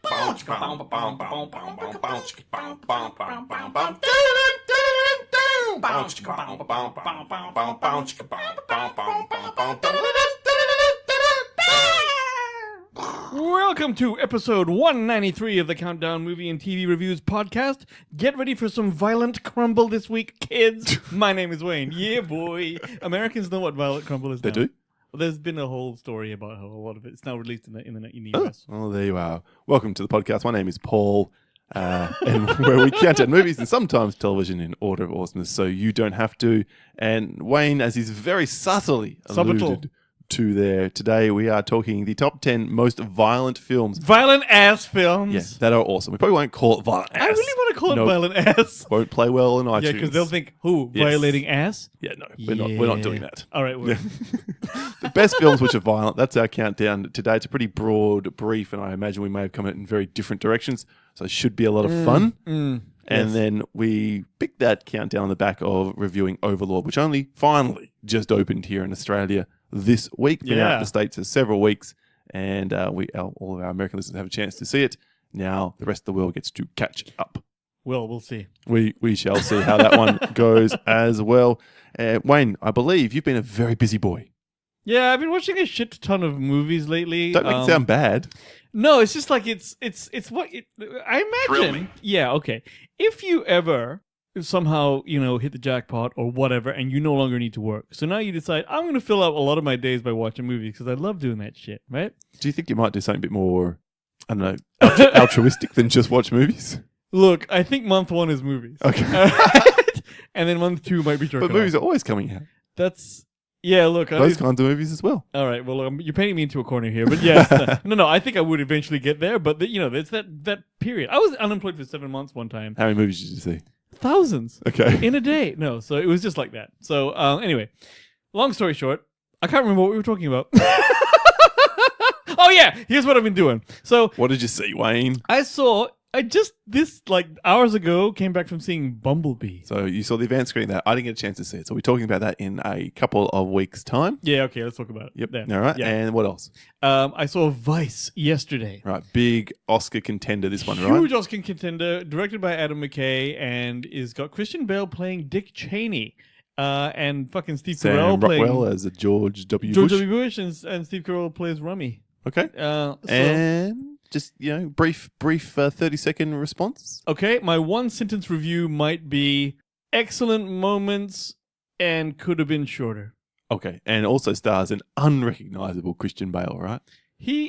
Welcome to episode 193 of the Countdown Movie and TV Reviews podcast. Get ready for some violent crumble this week, kids. My name is Wayne. Yeah, boy. Americans know what violent crumble is now. They do? Well, there's been a whole story about how a lot of it's now released in the US. Oh, there you are. Welcome to the podcast. My name is Paul, and where we count down movies and sometimes television in order of awesomeness, so you don't have to. And Wayne, as he's very subtly alluded to there, today we are talking the top 10 most violent films. Violent ass films. Yes, that are awesome. We probably won't call it violent ass. I really want to call it violent ass. Won't play well in iTunes. Yeah, because they'll think, who? Yes. Violating ass? Yeah, no, we're not doing that. All right. Well. The best films which are violent, that's our countdown today. It's a pretty broad brief, and I imagine we may have come in very different directions, so it should be a lot of fun. And then we picked that countdown on the back of reviewing Overlord, which only finally just opened here in Australia this week. Been out in the States for several weeks, and all of our American listeners have a chance to see it. Now the rest of the world gets to catch up. Well, we'll see. We shall see how that one goes as well. Wayne, I believe you've been a very busy boy. Yeah, I've been watching a shit ton of movies lately. Don't make it sound bad. No, it's just like it's what I imagine. Yeah, okay. If you ever somehow, hit the jackpot or whatever, and you no longer need to work, so now you decide, I'm going to fill out a lot of my days by watching movies because I love doing that shit, right? Do you think you might do something a bit more, I don't know, altruistic than just watch movies? Look, I think month one is movies. Okay. And then month two might be jerking But movies off. are always coming out. Look. Those kinds of movies as well. All right, well, you're painting me into a corner here, but yes. No, I think I would eventually get there, but, it's that period. I was unemployed for 7 months one time. How many movies did you see? Thousands. Okay. In a day. No, so it was just like that. So, anyway, long story short, I can't remember what we were talking about. Oh, yeah, here's what I've been doing. So, What did you see, Wayne? hours ago, came back from seeing Bumblebee. So you saw the advanced screening that. I didn't get a chance to see it. So we're talking about that in a couple of weeks' time. Yeah, okay, let's talk about it. Yep. Then. All right. Yeah. And what else? I saw Vice yesterday. Right. Big Oscar contender, this one, right? Huge Oscar contender, directed by Adam McKay, and is got Christian Bale playing Dick Cheney. And fucking Steve Carell playing Rockwell as a George W. George Bush. W. Bush, and Steve Carell plays Rummy. Okay. And just, brief 30-second response. Okay, my one sentence review might be excellent moments and could have been shorter. Okay. And also stars an unrecognizable Christian Bale, right?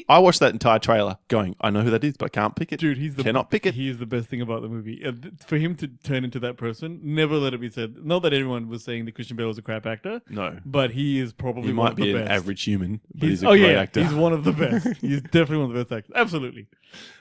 I watched that entire trailer going, I know who that is, but I can't pick it. Dude, cannot pick it. He is the best thing about the movie. For him to turn into that person, never let it be said. Not that everyone was saying that Christian Bale was a crap actor. No. But he is probably He one might of the be an best. average human, but he's a great actor. He's one of the best. He's definitely one of the best actors. Absolutely.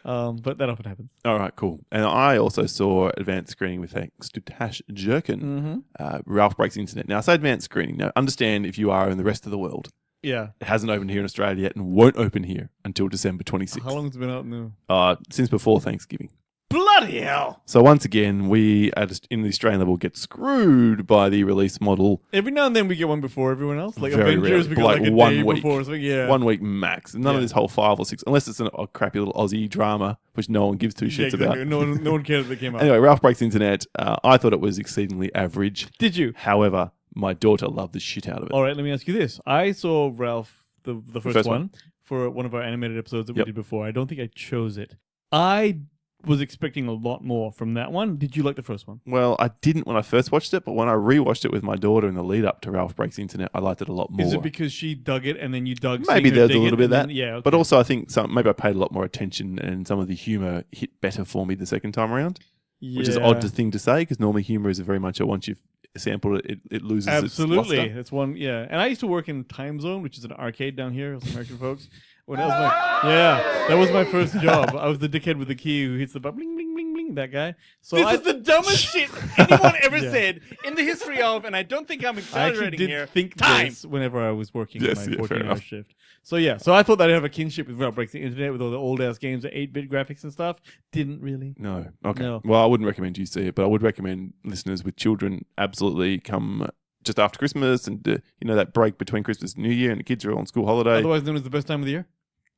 But that often happens. All right, cool. And I also saw advanced screening with thanks to Tash Jerkin. Ralph Breaks the Internet. Now, I say advanced screening. Now, understand if you are in the rest of the world. Yeah. It hasn't opened here in Australia yet and won't open here until December 26th. How long has it been out now? Since before Thanksgiving. Bloody hell. So once again, we in the Australian level get screwed by the release model. Every now and then we get one before everyone else. Like Very Avengers, rarely. we get Like a 1 day week. before. So yeah. 1 week max. None of this whole 5 or 6, unless it's a crappy little Aussie drama, which no one gives two shits exactly. about. No one cares that it came out. Anyway, Ralph Breaks the Internet. I thought it was exceedingly average. Did you? However, my daughter loved the shit out of it. All right, let me ask you this. I saw Ralph, the first one, for one of our animated episodes that we did before. I don't think I chose it. I was expecting a lot more from that one. Did you like the first one? Well, I didn't when I first watched it, but when I rewatched it with my daughter in the lead up to Ralph Breaks the Internet, I liked it a lot more. Is it because she dug it and then you dug Maybe there's a little bit of that. Yeah, okay. But also I think maybe I paid a lot more attention and some of the humour hit better for me the second time around, which is an odd thing to say because normally humour is very much once you've sampled it, it loses its luster. That's one, yeah. And I used to work in Time Zone, which is an arcade down here, as American folks. When that was my first job. I was the dickhead with the key who hits the button, bling, bling, bling, bling, that guy. So This is the dumbest shit anyone ever said in the history of, and I don't think I'm I actually exaggerating did here. think Time. this whenever I was working my fair 14-hour enough. shift. So I thought that I'd have a kinship with Ralph Breaks the Internet with all the old-ass games, the 8-bit graphics and stuff. Didn't really. No. Okay. No. Well, I wouldn't recommend you see it, but I would recommend listeners with children absolutely come just after Christmas and, that break between Christmas and New Year and the kids are all on school holiday. Otherwise known as the best time of the year?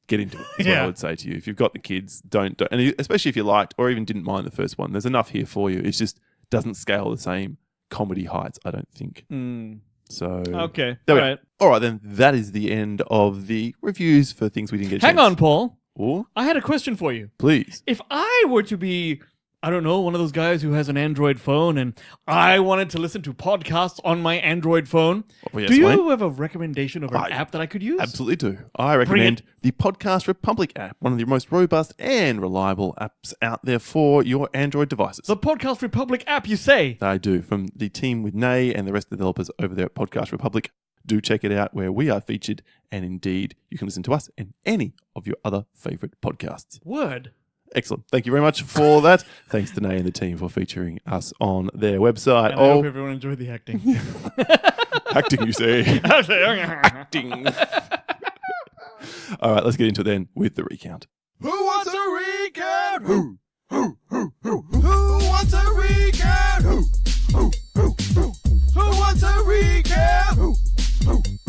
get into it. That's what I would say to you. If you've got the kids, don't. And especially if you liked or even didn't mind the first one, there's enough here for you. It just doesn't scale the same comedy heights, I don't think. So Okay. There All we right. go. All right, then that is the end of the reviews for things we didn't get a Hang chance. on, Paul. Or, I had a question for you. please. If I were to be, I don't know, one of those guys who has an Android phone and I wanted to listen to podcasts on my Android phone, Oh, yes, do you Wayne? have a recommendation of an I app that I could use? Absolutely do. I recommend the Podcast Republic app, one of the most robust and reliable apps out there for your Android devices. The Podcast Republic app, you say? They do. From the team with Nay and the rest of the developers over there at Podcast Republic. Do check it out where we are featured, and indeed, you can listen to us and any of your other favourite podcasts. Word. Excellent. Thank you very much for that. Thanks to Nay and the team for featuring us on their website. And I hope everyone enjoyed the acting. Acting, you say. Acting. All right, let's get into it then with the recount. Who wants a recount? Who wants a recount? Who wants a recount?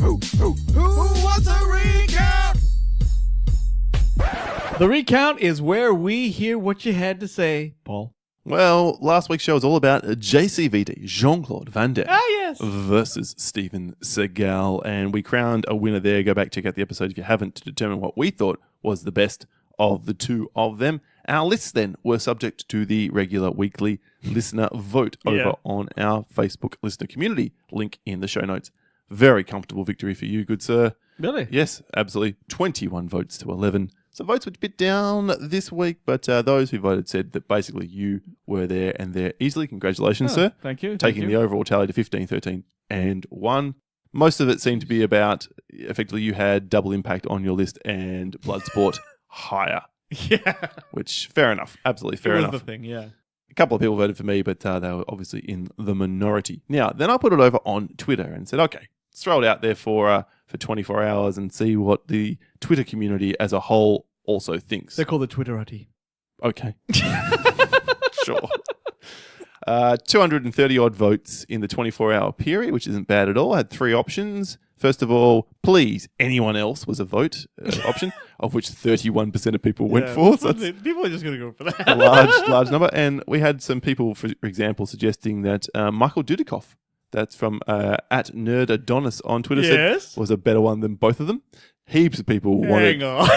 Who wants a recount? The recount is where we hear what you had to say, Paul. Well, last week's show was all about JCVD, Jean-Claude Van Damme. Ah, yes. Versus Steven Seagal, and we crowned a winner there. Go back, check out the episode if you haven't, to determine what we thought was the best of the two of them. Our lists then were subject to the regular weekly listener vote over on our Facebook listener community, link in the show notes. Very comfortable victory for you, good sir. Really? Yes, absolutely. 21 votes to 11. So votes were a bit down this week, but those who voted said that basically you were there and there easily. Congratulations, sir. Thank you. Taking the overall tally to 15, 13, and 1. Most of it seemed to be about, effectively, you had double impact on your list and Bloodsport higher. Yeah. Which, fair enough. Absolutely fair It enough. was the thing, yeah. A couple of people voted for me, but they were obviously in the minority. Now, then I put it over on Twitter and said, okay, let's throw it out there for 24 hours and see what the Twitter community as a whole also thinks. They're called the Twitterati. Okay. Sure. 230 odd votes in the 24-hour period, which isn't bad at all. I had 3 options. First of all, please, anyone else was a vote option, of which 31% of people went for. So that's People are just going to go for that. a large number. And we had some people, for example, suggesting that Michael Dudikoff, that's from at Nerd Adonis on Twitter, Yes. said was a better one than both of them. Heaps of people wanted. Hang on.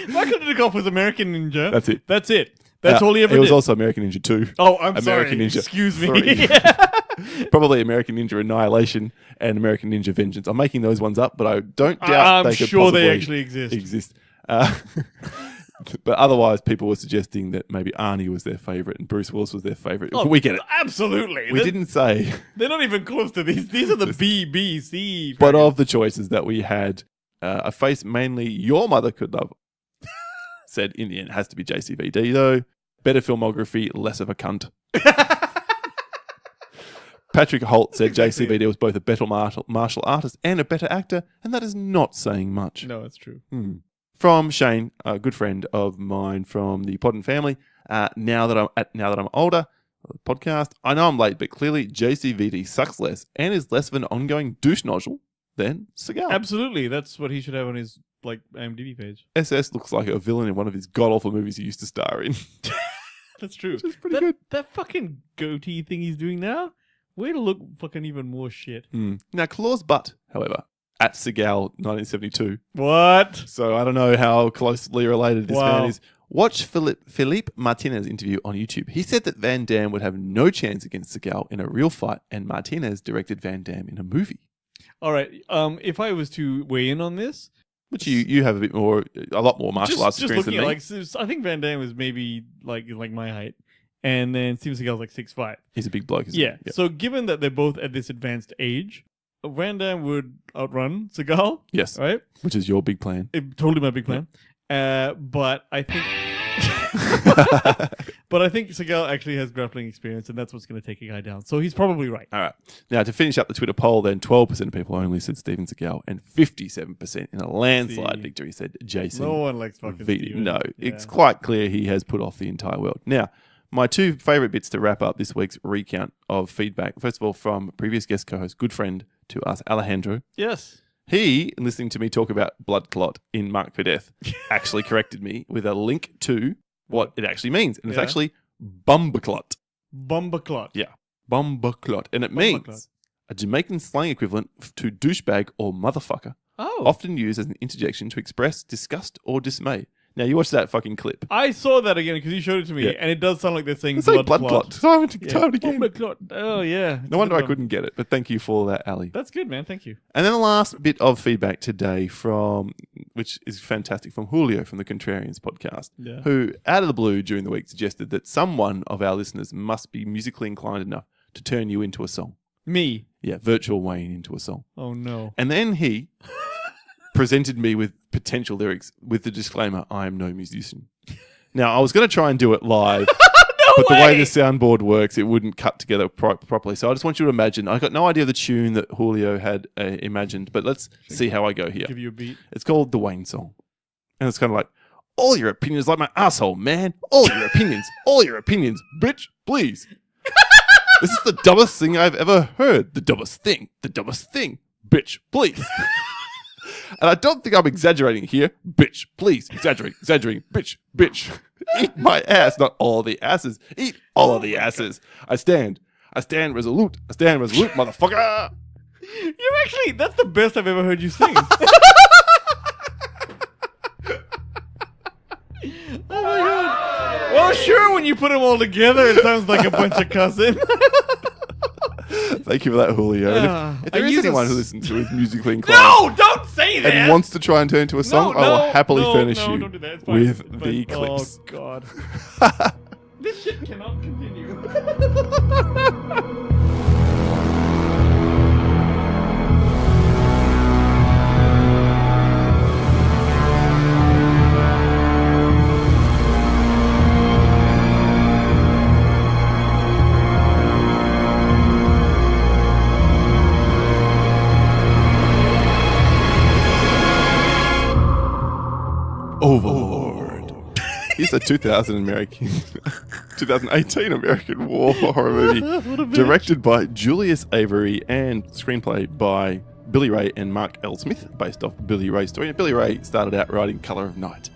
Michael Dudikoff was American Ninja. That's it. That's it. That's all he ever It was did. also American Ninja 2. Oh, I'm American sorry. Ninja Excuse me. 3. Probably American Ninja Annihilation and American Ninja Vengeance. I'm making those ones up, but I don't doubt I'm they could sure they possibly actually exist. But otherwise, people were suggesting that maybe Arnie was their favourite and Bruce Willis was their favourite. Oh, we get it. Absolutely. We didn't say. They're not even close to these. These are the BBC. But of the choices that we had, a face mainly your mother could love said in the end it has to be JCVD though. Better filmography, less of a cunt. Patrick Holt said JCVD was both a better martial artist and a better actor, and that is not saying much. No, it's true. From Shane, a good friend of mine from the Pod and Family. Now that I'm older, podcast, I know I'm late, but clearly JCVD sucks less and is less of an ongoing douche nozzle than Seagal. Absolutely. That's what he should have on his IMDb page. SS looks like a villain in one of his god-awful movies he used to star in. That's true. Which is pretty good. That fucking goatee thing he's doing now, way to look fucking even more shit. Now, Claw's butt, however, at Seagal 1972. What? So I don't know how closely related this Wow. man is. Watch Philippe Martinez interview on YouTube. He said that Van Damme would have no chance against Seagal in a real fight, and Martinez directed Van Damme in a movie. All right. If I was to weigh in on this, Which you have a lot more martial arts just experience than looking me. at I think Van Damme is maybe like my height, and then Steven Seagal's like 6'5". He's a big bloke, isn't Yeah. he? So given that they're both at this advanced age, Van Damme would outrun Seagal. Yes. Right. Which is your big plan. Totally my big plan. But I think. But I think Seagal actually has grappling experience, and that's what's going to take a guy down. So he's probably right. All right. Now, to finish up the Twitter poll, then 12% of people only said Steven Seagal, and 57% in a landslide See. victory said Jason. No one likes fucking Steven. No, Yeah. it's quite clear he has put off the entire world. Now, my 2 favourite bits to wrap up this week's recount of feedback. First of all, from previous guest co-host, good friend to us, Alejandro, Yes. He, listening to me talk about blood clot in Mark for Death, actually corrected me with a link to what it actually means. And it's actually bumbaclot. Bumbaclot. Yeah, bumbaclot. And it means a Jamaican slang equivalent to douchebag or motherfucker. Oh. Often used as an interjection to express disgust or dismay. Now, you watch that fucking clip. I saw that again because you showed it to me, and it does sound like they're saying It's blood, like blood clot. Time and again. Bumbaclot. Oh, yeah. No wonder I couldn't get it, but thank you for that, Ali. That's good, man. Thank you. And then the last bit of feedback today which is fantastic, from Julio from the Contrarians podcast, who, out of the blue during the week, suggested that someone of our listeners must be musically inclined enough to turn you into a song. Me? Yeah, virtual Wayne into a song. Oh, no. And then he presented me with potential lyrics with the disclaimer, I am no musician. Now, I was going to try and do it live, but the way the soundboard works, it wouldn't cut together properly. So I just want you to imagine. I got no idea the tune that Julio had imagined, but let's see how I go here. Give you a beat. It's called The Wayne Song. And it's kind of like, all your opinions like my asshole, man. All your opinions, bitch, please. This is the dumbest thing I've ever heard. The dumbest thing, bitch, please. And I don't think I'm exaggerating here. Bitch, please. Exaggerating. Bitch. Eat my ass. Not all the asses. Eat all of the asses. I stand resolute. Motherfucker. That's the best I've ever heard you sing. Oh my god. Well, sure, when you put them all together, it sounds like a bunch of cussing. Thank you for that, Julio. If there is anyone who listens who is musically inclined No, don't say that. and wants to try and turn into a song, I will happily furnish you don't do that. It's fine. with It's the fine. clips. Oh god. This shit cannot continue. Overlord. Here's a 2018 American war horror movie directed by Julius Avery and screenplay by Billy Ray and Mark L. Smith, based off Billy Ray's story. And Billy Ray started out writing Color of Night.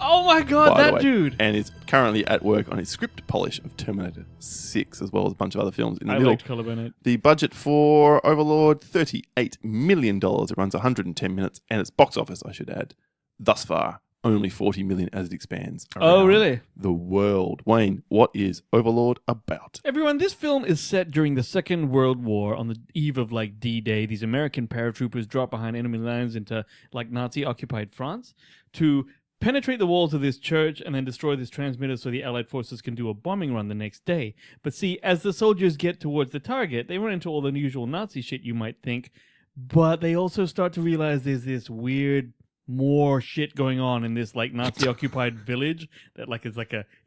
Oh my god, by the that way, dude. And is currently at work on his script polish of Terminator 6, as well as a bunch of other films in the I middle. liked Color by Night. The budget for Overlord, $38 million. It runs 110 minutes, and its box office, I should add, thus far, only 40 million as it expands Oh, really? the world. Wayne, what is Overlord about? Everyone, this film is set during the Second World War on the eve of like D-Day. These American paratroopers drop behind enemy lines into like Nazi-occupied France to penetrate the walls of this church and then destroy this transmitter so the Allied forces can do a bombing run the next day. But see, as the soldiers get towards the target, they run into all the usual Nazi shit you might think, but they also start to realize there's this weird more shit going on in this like Nazi occupied village that like it's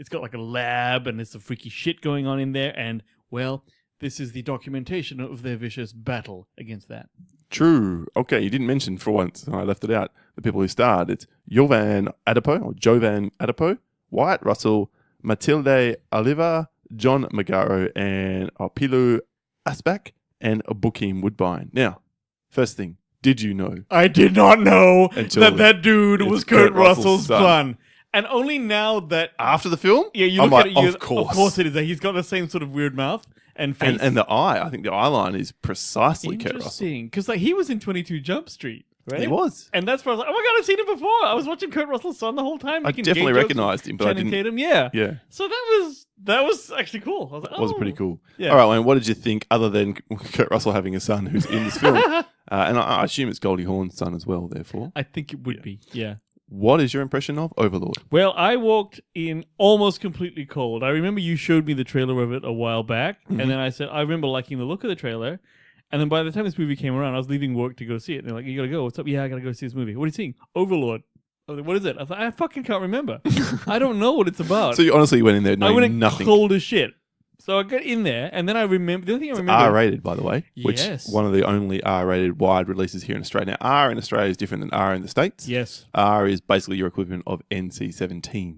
got like a lab and there's some freaky shit going on in there, and well, this is the documentation of their vicious battle against that. True. Okay, you didn't mention for once, I left it out, the people who starred. It's Jovan Adepo, Wyatt Russell, Matilde Oliver, John Magaro, and Pilu Asbak, and Bokeem Woodbine. Now, first thing, did you know? I did not know Until that dude was Kurt Kurt Russell's Russell's son. son. And only now that... After the film? Yeah, you I'm look at like, it, you of course. Of course it is. He's got the same sort of weird mouth and face. And the eye, I think the eye line is precisely Kurt Russell. Interesting. Because like, he was in 22 Jump Street, right? He was. And that's where I was like, oh my god, I've seen him before. I was watching Kurt Russell's son the whole time. I making definitely gay jokes recognised with him, but I Channing didn't... Tatum. Yeah. Yeah. So that was actually cool. I was like, It was pretty cool. Yeah. All right, Wayne, what did you think, other than Kurt Russell having a son who's in this film? And I assume it's Goldie Hawn's son as well, therefore. I think it would be, yeah. What is your impression of Overlord? Well, I walked in almost completely cold. I remember you showed me the trailer of it a while back, and then I said, I remember liking the look of the trailer, and then by the time this movie came around, I was leaving work to go see it, and they're like, you gotta go. What's up? Yeah, I gotta go see this movie. What are you seeing? Overlord. I was like, what is it? I was like, I fucking can't remember. I don't know what it's about. So you honestly went in there I knowing went in nothing. cold as shit. So I got in there, and then I remember... The only thing I remember... R-rated, by the way, which Yes. one of the only R-rated wide releases here in Australia. Now, R in Australia is different than R in the States. Yes. R is basically your equivalent of NC-17.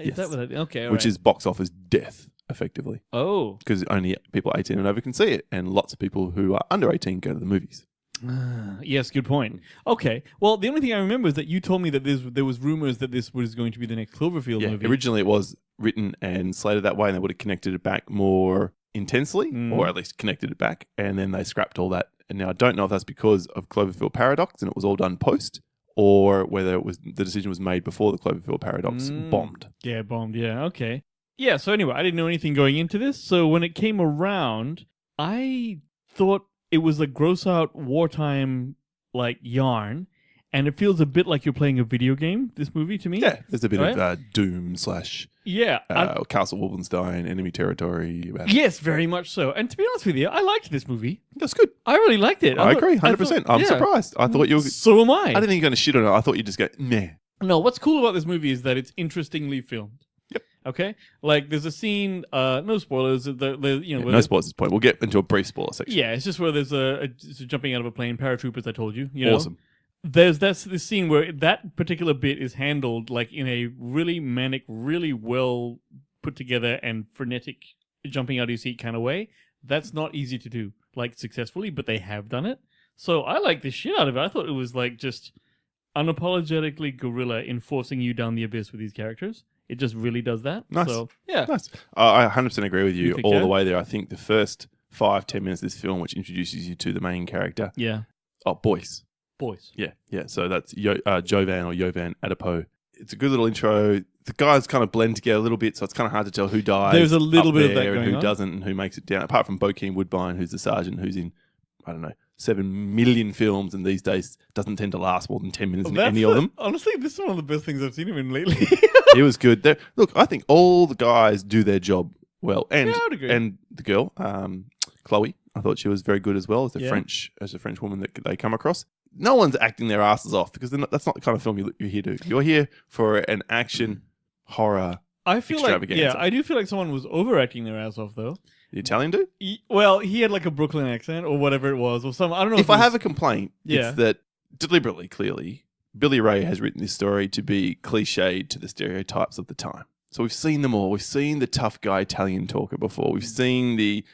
Is Yes. that what I... Okay, all which right. is box office death, effectively. Oh. Because only people 18 and over can see it, and lots of people who are under 18 go to the movies. Yes, good point. Okay, well, the only thing I remember is that you told me that there was rumors that this was going to be the next Cloverfield Yeah, movie. originally it was written and slated that way, and they would have connected it back more intensely, or at least connected it back, and then they scrapped all that. And now I don't know if that's because of Cloverfield Paradox and it was all done post, or whether it was the decision was made before the Cloverfield Paradox bombed. Yeah, bombed. Yeah, okay. Yeah, so anyway, I didn't know anything going into this, so when it came around, I thought it was a gross out wartime like yarn, and it feels a bit like you're playing a video game, this movie, to me. Yeah, there's a bit Right? of Doom / Yeah. Castle Wolfenstein, enemy territory. Yes, very much so. And to be honest with you, I liked this movie. That's good. I really liked it. I agree, 100%. I'm surprised. I thought you were... So am I. I didn't think you were going to shit on it. I thought you'd just go, meh. No, what's cool about this movie is that it's interestingly filmed. Yep. Okay? Like, there's a scene, no spoilers, No spoilers at this point. We'll get into a brief spoiler section. Yeah, it's just where there's it's a jumping out of a plane, paratroopers, I told you. You know? Awesome. There's this scene where that particular bit is handled like in a really manic, really well put together and frenetic jumping out of your seat kind of way. That's not easy to do, like, successfully, but they have done it. So I like the shit out of it. I thought it was like just unapologetically guerrilla enforcing you down the abyss with these characters. It just really does that. Nice. So, yeah. Nice. I 100% agree with you think all so? the way there. I think the first 5-10 minutes of this film, which introduces you to the main character, Yeah. Boyce. Boys. Yeah. So that's Jovan Adipo. It's a good little intro. The guys kind of blend together a little bit, so it's kind of hard to tell who dies. There's a little up bit of that there and going who on. doesn't and who makes it down. Apart from Bokeem Woodbine, who's the sergeant, who's in, I don't know, 7 million films, and these days doesn't tend to last more than 10 minutes in any of them. Honestly, this is one of the best things I've seen him in lately. It was good. Look, I think all the guys do their job well, and Yeah, I would agree. and the girl, Chloe, I thought she was very good as well as Yeah. a French woman that they come across. No one's acting their asses off because that's not the kind of film you're here to. You're here for an action horror. I feel like, Extravaganza. I do feel like someone was overacting their ass off, though. The Italian dude. Well, he had like a Brooklyn accent or whatever it was, or some. I don't know. If I have a complaint, Yeah. it's that deliberately, clearly, Billy Ray has written this story to be cliched to the stereotypes of the time. So we've seen them all. We've seen the tough guy Italian talker before. We've seen the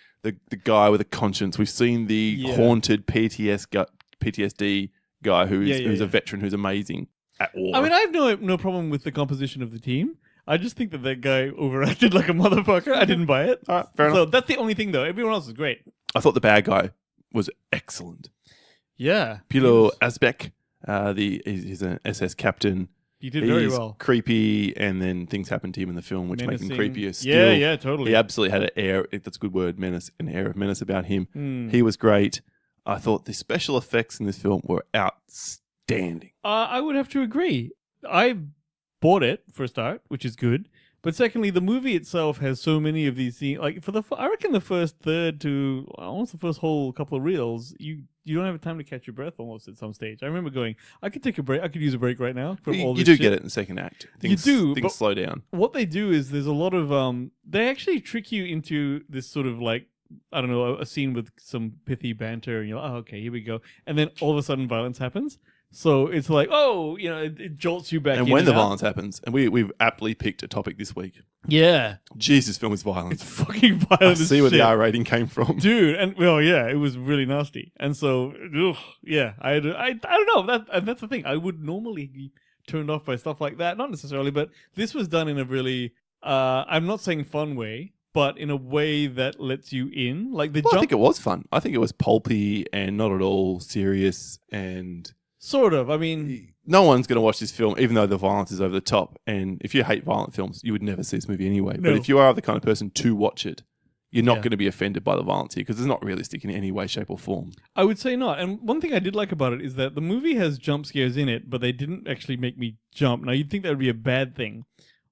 guy with a conscience. We've seen the haunted PTSD guy who's a veteran who's amazing at war. I mean, I have no problem with the composition of the team. I just think that guy overacted like a motherfucker. I didn't buy it. All right, fair So enough. that's the only thing, though. Everyone else is great. I thought the bad guy was excellent. Yeah. Pilo Asbeck, he's an SS captain. He did very He's well. creepy, and then things happen to him in the film, which make him Menacing. creepier still. Yeah, totally. He absolutely had an air, that's a good word, an air of menace about him. Hmm. He was great. I thought the special effects in this film were outstanding. I would have to agree. I bought it for a start, which is good. But secondly, the movie itself has so many of these scenes. Like I reckon the first third to almost the first whole couple of reels, you don't have time to catch your breath almost at some stage. I remember going, I could take a break. I could use a break right now from all You this do shit. get it in the second act. Things but- slow down. What they do is there's a lot of they actually trick you into this sort of like, I don't know, a scene with some pithy banter, and you're like, oh, okay, here we go, and then all of a sudden violence happens. So it's like, oh, it jolts you back. And in when the out. violence happens, and we've aptly picked a topic this week. Yeah, Jesus, film is violent. it's fucking violent. I as see where the shit. R rating came from. Dude, and well, yeah, it was really nasty, and so, yeah, I don't know. That's the thing. I would normally be turned off by stuff like that, not necessarily, but this was done in a really, I'm not saying fun way, but in a way that lets you in. Like the Well, I jump, think it was fun. I think it was pulpy and not at all serious, and sort of. I mean, no one's going to watch this film, even though the violence is over the top. And if you hate violent films, you would never see this movie anyway. No. But if you are the kind of person to watch it, you're not Yeah. going to be offended by the violence here because it's not realistic in any way, shape, or form. I would say not. And one thing I did like about it is that the movie has jump scares in it, but they didn't actually make me jump. Now, you'd think that would be a bad thing,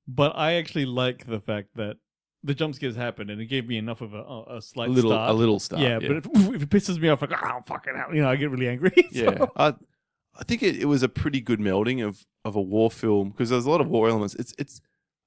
but I actually like the fact that the jump scares happened and it gave me enough of a slight start. A little start. Yeah, but if it pisses me off, like, oh, fucking hell, I get really angry. Yeah. I think it was a pretty good melding of a war film because there's a lot of war elements.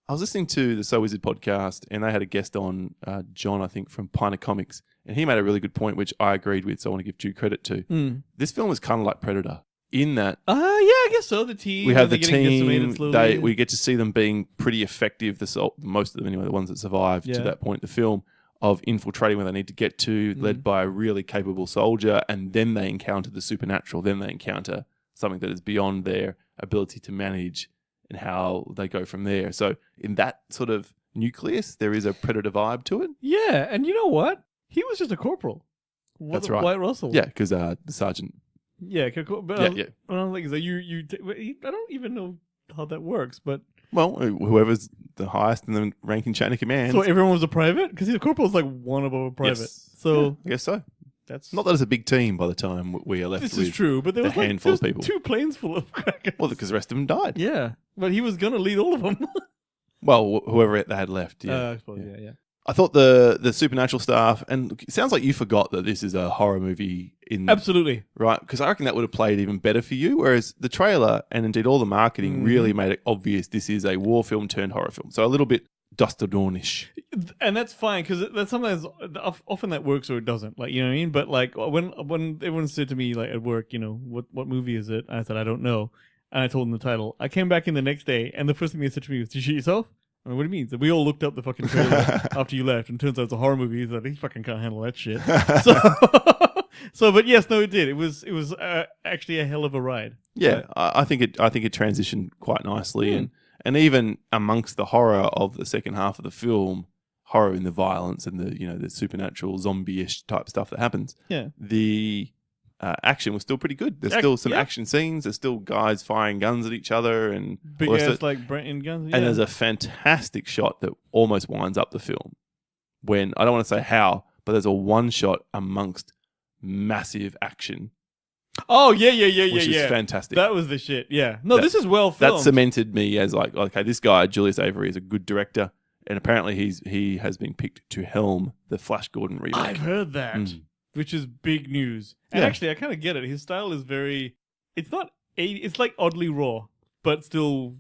I was listening to the So Wizard podcast and they had a guest on, John, I think, from Piner Comics, and he made a really good point, which I agreed with, so I want to give due credit to. This film is kind of like Predator in that Yeah, I guess so. The team. we have the they're getting decimated team. slowly. We get to see them being pretty effective. Most of them, anyway, the ones that survived to Yeah. that point in the film. of infiltrating where they need to get to, led by a really capable soldier, and then they encounter the supernatural. Then they encounter something that is beyond their ability to manage, and how they go from there. So in that sort of nucleus, there is a Predator vibe to it. Yeah, and you know what? He was just a corporal. That's right. White Russell. Yeah, because the sergeant. Yeah, but Yeah. I was like, I don't even know how that works, but Well, whoever's the highest in the ranking chain of command. so everyone was a private because the corporal's like one above a private. Yes. So Yeah, I guess so. that's Not that it's a big team by the time we are left this with. is true, but there a was like handful of there was people. 2 planes full of crackers. Well, because the rest of them died. Yeah, but he was gonna lead all of them. Well, whoever they had left. Yeah. I suppose. Yeah. I thought the supernatural stuff, and it sounds like you forgot that this is a horror movie Absolutely. right? Because I reckon that would have played even better for you. Whereas the trailer and indeed all the marketing really made it obvious this is a war film turned horror film. So a little bit Dust of Dawn-ish. And that's fine because that's sometimes often that works or it doesn't. Like, you know what I mean? But like when everyone said to me like at work, you know, what movie is it? I said I don't know, and I told them the title. I came back in the next day, and the first thing they said to me was, "Did you shoot yourself?" I mean, what do you mean? So we all looked up the fucking trailer after you left, and turns out it's a horror movie. He's like, he fucking can't handle that shit. But yes, no, it did. It was actually a hell of a ride. Yeah, I think it transitioned quite nicely, and even amongst the horror of the second half of the film, horror in the violence and the supernatural zombie-ish type stuff that happens. Yeah, the action was still pretty good. There's still some action scenes. There's still guys firing guns at each other and big ass like Brenton guns. Yeah. And there's a fantastic shot that almost winds up the film. When I don't want to say how, but there's a one shot amongst massive action. Oh yeah, which is fantastic. That was the shit. Yeah, no, this is well filmed. That cemented me as like, okay, this guy Julius Avery is a good director, and apparently he has been picked to helm the Flash Gordon remake. I've heard that. Which is big news. And actually, I kind of get it. His style is very... It's not... It's like oddly raw, but still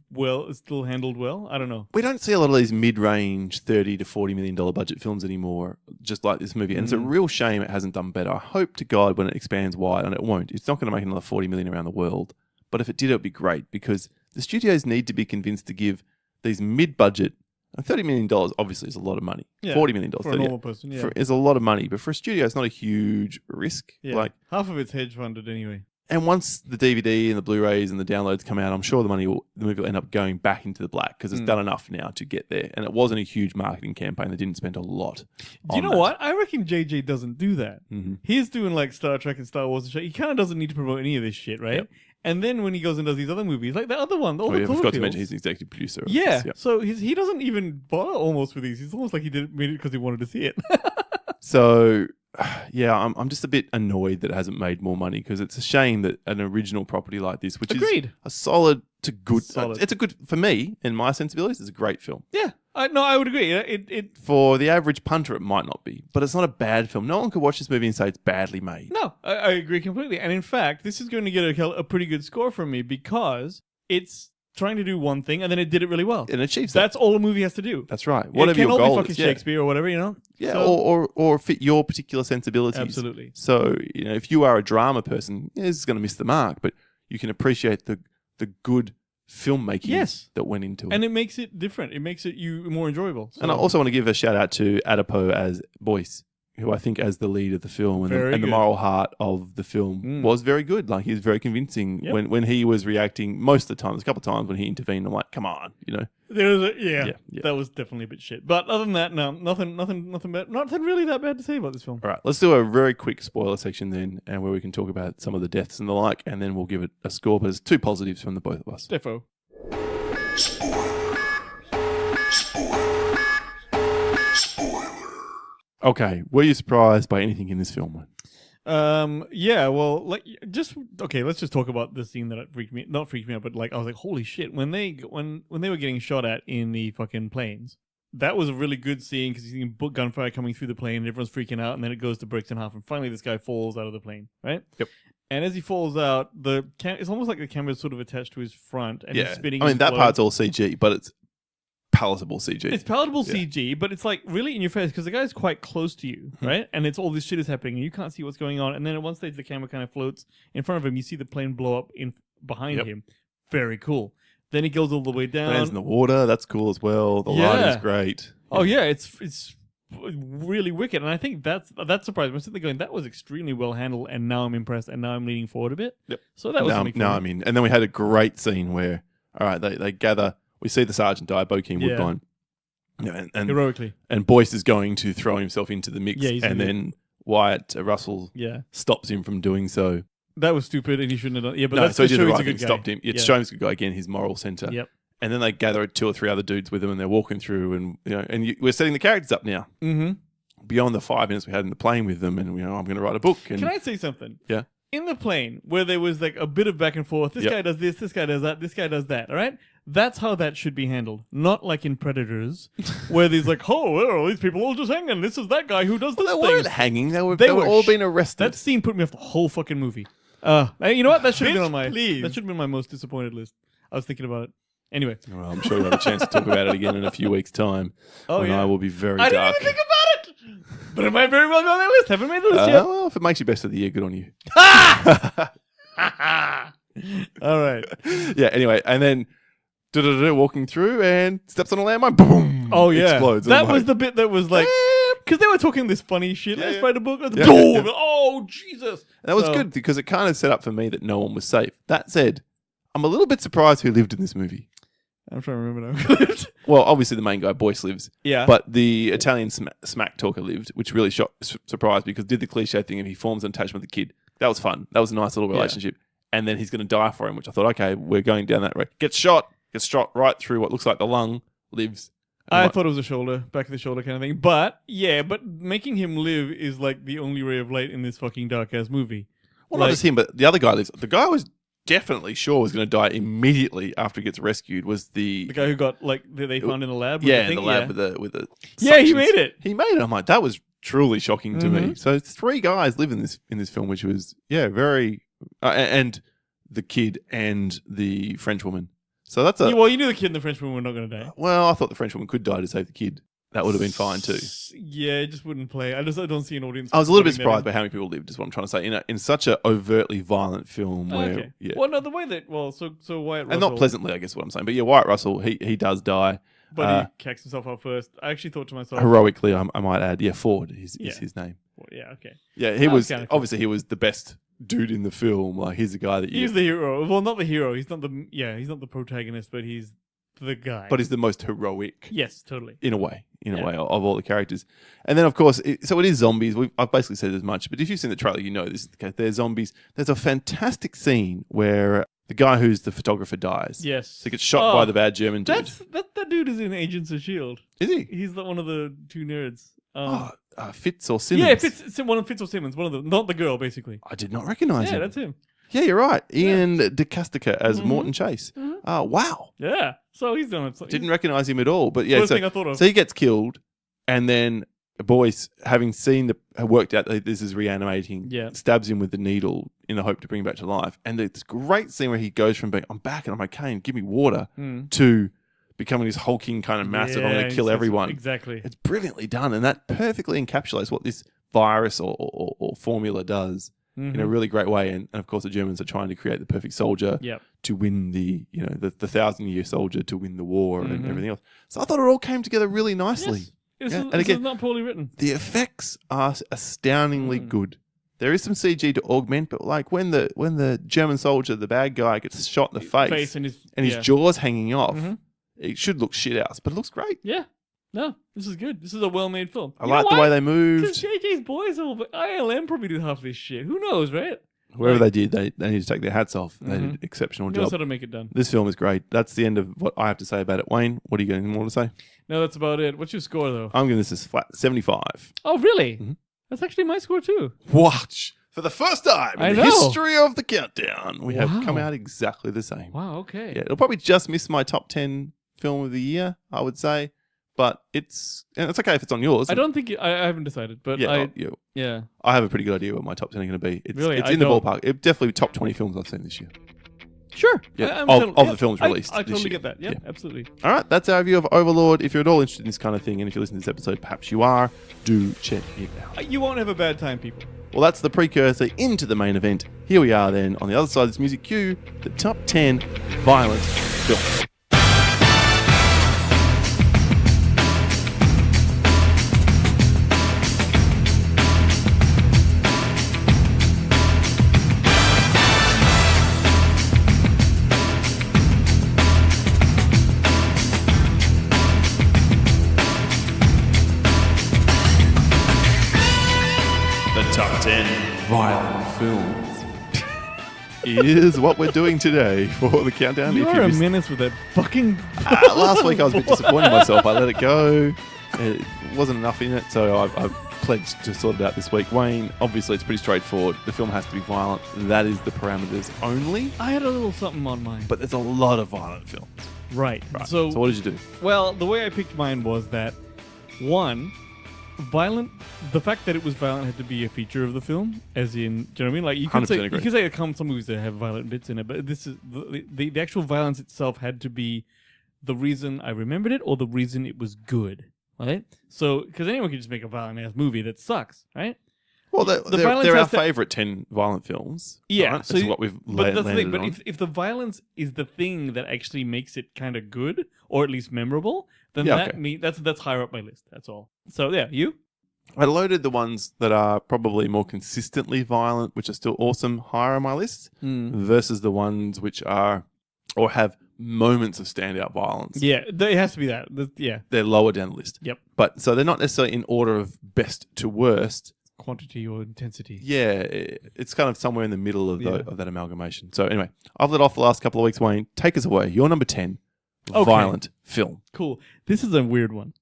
handled well. I don't know. We don't see a lot of these mid-range $30 to $40 million budget films anymore, just like this movie. And it's a real shame it hasn't done better. I hope to God when it expands wide, and it won't. It's not going to make another $40 million around the world. But if it did, it would be great, because the studios need to be convinced to give these mid-budget... $30 million obviously is a lot of money. Yeah, $40 million. for a normal person, is a lot of money. But for a studio, it's not a huge risk. Yeah. Like half of it's hedge funded anyway. And once the DVD and the Blu-rays and the downloads come out, I'm sure the movie will end up going back into the black because it's done enough now to get there. And it wasn't a huge marketing campaign. They didn't spend a lot. Do you know what? I reckon JJ doesn't do that. Mm-hmm. He's doing like Star Trek and Star Wars and shit. He kind of doesn't need to promote any of this shit, right? Yep. And then when he goes and does these other movies, like the other one, all the Cloverfields. I forgot to mention he's an executive producer. Yeah. So he doesn't even bother almost with these. It's almost like he made it because he wanted to see it. So, yeah, I'm just a bit annoyed that it hasn't made more money because it's a shame that an original property like this, which is a solid to good... it's a good... For me, in my sensibilities, it's a great film. Yeah. I would agree. For the average punter, it might not be, but it's not a bad film. No one could watch this movie and say it's badly made. No, I agree completely. And in fact, this is going to get a pretty good score from me because it's trying to do one thing and then it did it really well. And achieves that. That's all a movie has to do. That's right. Whatever your goal is. It can't all be fucking Shakespeare or whatever, you know? Yeah, so, or fit your particular sensibilities. Absolutely. So, if you are a drama person, this is going to miss the mark, but you can appreciate the good filmmaking that went into it. And it makes it different. It makes it more enjoyable. So. And I also want to give a shout out to Adipo as Boyce, who I think as the lead of the film and the moral heart of the film was very good. Like, he was very convincing when he was reacting most of the time. There's a couple of times when he intervened, I'm like, come on, There was that was definitely a bit shit. But other than that, no, nothing bad, nothing really that bad to say about this film. All right, let's do a very quick spoiler section then, and where we can talk about some of the deaths and the like, and then we'll give it a score. But there's 2 positives from the both of us. Defo. Okay, were you surprised by anything in this film? Yeah, well, let's just talk about the scene that not freaked me out, but like I was like, holy shit, when they were getting shot at in the fucking planes. That was a really good scene because you see gunfire coming through the plane and everyone's freaking out, and then it goes to breaks in half, and finally this guy falls out of the plane, right? Yep. And as he falls out, it's almost like the camera's sort of attached to his front, and he's spinning. I mean, that part's all CG, but it's palatable CG. It's palatable CG, but it's like really in your face because the guy's quite close to you, right? And it's all this shit is happening, and you can't see what's going on. And then at one stage, the camera kind of floats in front of him. You see the plane blow up behind him. Very cool. Then he goes all the way down. Lands in the water. That's cool as well. The lighting's great. Oh yeah, it's really wicked. And I think that surprised me. I'm sitting there going, that was extremely well handled, and now I'm impressed, and now I'm leaning forward a bit. Yep. So that was something for me. I mean, and then we had a great scene where, all right, they gather. We see the sergeant die, Bokeem Woodbine. Yeah, and Heroically. And Boyce is going to throw himself into the mix, and then Wyatt Russell stops him from doing so. That was stupid, and he shouldn't have done. Yeah, but no, that's so he did the shows right a good thing, guy. stopped him. It shows he's a good guy again, his moral center. Yep. And then they gather 2 or 3 other dudes with them, and they're walking through, and we're setting the characters up now. Mm-hmm. Beyond the 5 minutes we had in the plane with them, and I'm going to write a book. And Can I say something? Yeah. In the plane, where there was like a bit of back and forth, this guy does this guy does that, this guy does that, all right? That's how that should be handled. Not like in Predators, where there's like, oh, well, these people all just hanging. This is that guy who does this they thing. weren't hanging. They were all being arrested. That scene put me off the whole fucking movie. You know what? That should have been on my. please. That should have been my most disappointed list. I was thinking about it. Anyway. Well, I'm sure you'll have a chance to talk about it again in a few weeks' time. Oh, when yeah. I will be very I dark. didn't even think about it! But it might very well go on that list. Haven't made the list yet. Well, if it makes you best of the year, good on you. All right. Yeah, anyway, and then walking through and steps on a landmine, boom! Oh, yeah. Explodes. That was the bit that was like... Because they were talking this funny shit. Yeah, Let's yeah. write a book. Yeah, Boom! yeah. Oh, Jesus! That was So- good because it kind of set up for me that no one was safe. That said, I'm a little bit surprised who lived in this movie. I'm trying to remember now. Well, obviously the main guy, Boyce, lives. Yeah. But the Italian smack talker lived, which really surprised me because did the cliche thing of he forms an attachment with the kid. That was fun. That was a nice little relationship. And then he's going to die for him, which I thought, okay, we're going down that road. Gets shot right through what looks like the lung, lives. I thought it was a shoulder, back of the shoulder kind of thing. But making him live is like the only ray of light in this fucking dark-ass movie. Well, not just him, but the other guy lives. The guy was definitely sure was going to die immediately after he gets rescued was the guy who got, like, they found in the lab? With yeah, the thing? in the lab with the Yeah, he suctions. made it. He made it. I'm like, that was truly shocking to me. So 3 guys live in this film, which was very and the kid and the French woman. So that's Well, you knew the kid and the French woman were not going to die. Well, I thought the French woman could die to save the kid. That would have been fine too. Yeah, it just wouldn't play. I don't see an audience. I was a little bit putting that surprised by how many people lived. Is what I'm trying to say. In such a overtly violent film, in. where Okay. yeah, Well, no, the way that so Wyatt Russell, and not pleasantly, I guess what I'm saying. But yeah, Wyatt Russell, he does die. but he kicks himself up first. I actually thought to myself, Heroically, I might add. Yeah, Ford is his name. well, yeah, okay, Yeah, he That was was kinda cool. obviously he was the best dude in the film. Like he's the guy that he's the hero. Well, not the hero. He's not the protagonist, but he's the guy. but he's the most heroic yes, totally. in a way of all the characters. And then of course, so it is zombies. I've basically said as much, but if you've seen the trailer, you know this is the case. They're zombies. There's a fantastic scene where the guy who's the photographer dies. Yes, So he gets shot by the bad German dude. That dude is in Agents of S.H.I.E.L.D. Is he? He's one of the 2 nerds. Fitz or Simmons? Yeah, Fitz or Simmons, one of them, not the girl, basically. I did not recognize Yeah, him. that's him. Yeah, you're right. Ian DeCastica as Morton Chase. Wow. Yeah, so he's done it. Didn't recognize him at all. But yeah, First thing I thought of. So he gets killed, and then Boyce, having worked out that this is reanimating, stabs him with the needle in the hope to bring him back to life. And there's this great scene where he goes from being, I'm back and I'm okay and give me water, to becoming this hulking kind of massive, I'm going to kill everyone. Exactly. It's brilliantly done, and that perfectly encapsulates what this virus or formula does in a really great way. And of course, the Germans are trying to create the perfect soldier to win the 1,000-year soldier to win the war and everything else. So I thought it all came together really nicely. Yes. And This again, is not poorly written. the effects are astoundingly good. There is some CG to augment, but like when the German soldier, the bad guy, gets shot in the face and his jaw's hanging off, it should look shit house, but it looks great. Yeah. No, this is good. This is a well-made film. I like the way they moved. Because JJ's boys, ILM probably did half this shit. Who knows, right? Whoever they did, they need to take their hats off. They did an exceptional Knows job. how to make it done. This film is great. That's the end of what I have to say about it. Wayne, what are you going to say? No, that's about it. What's your score, though? I'm giving this as flat 75. Oh, really? That's actually my score, too. Watch. For the first time I in the know. history of the countdown, we have come Wow. out exactly the same. Wow, okay. Yeah, it'll probably just miss my top 10 film of the year, I would say. But it's okay if it's on yours. I don't think... I haven't decided, but Yeah, yeah. I have a pretty good idea what my top 10 are going to be. It's Really? it's I in the don't. ballpark. It definitely top 20 films I've seen this year. Sure. Yeah, I'm of totally- the films released I this totally year. get that. Yeah, Yeah. absolutely. All right, that's our review of Overlord. If you're at all interested in this kind of thing, and if you listen to this episode, perhaps you are, do check it out. You won't have a bad time, people. Well, that's the precursor into the main event. Here we are then, on the other side of this music cue, the top 10 violent films. 10 violent films is what we're doing today for the countdown. You If are a missed- menace with that fucking. last week I was a bit disappointed in myself. I let it go. It wasn't enough in it, so I've pledged to sort it out this week. Wayne, obviously it's pretty straightforward. The film has to be violent. That is the parameters only. I had a little something on mine. But there's a lot of violent films. Right. Right. So what did you do? well, the way I picked mine was that one, the fact that it was violent had to be a feature of the film, as in, do you know what I mean? Like you could 100% say agree. there come some movies that have violent bits in it, but this is the actual violence itself had to be the reason I remembered it or the reason it was good, right? So because anyone can just make a violent ass movie that sucks, right? Well, The they're violence our has to- favourite 10 violent films. Yeah, right? so That's what we've But that's the landed thing. But on. if the violence is the thing that actually makes it kind of good or at least memorable, then Yeah, okay. that's higher up my list. That's all. So yeah, you. I loaded the ones that are probably more consistently violent, which are still awesome, higher on my list, versus the ones which are or have moments of standout violence. Yeah, it has to be that. Yeah, They're lower down the list. Yep. But so they're not necessarily in order of best to worst. quantity or intensity. Yeah, it's kind of somewhere in the middle of, Yeah. of that amalgamation. So anyway, I've let off the last couple of weeks, Wayne. Take us away. Your number 10, Okay. violent film. Cool. This is a weird one.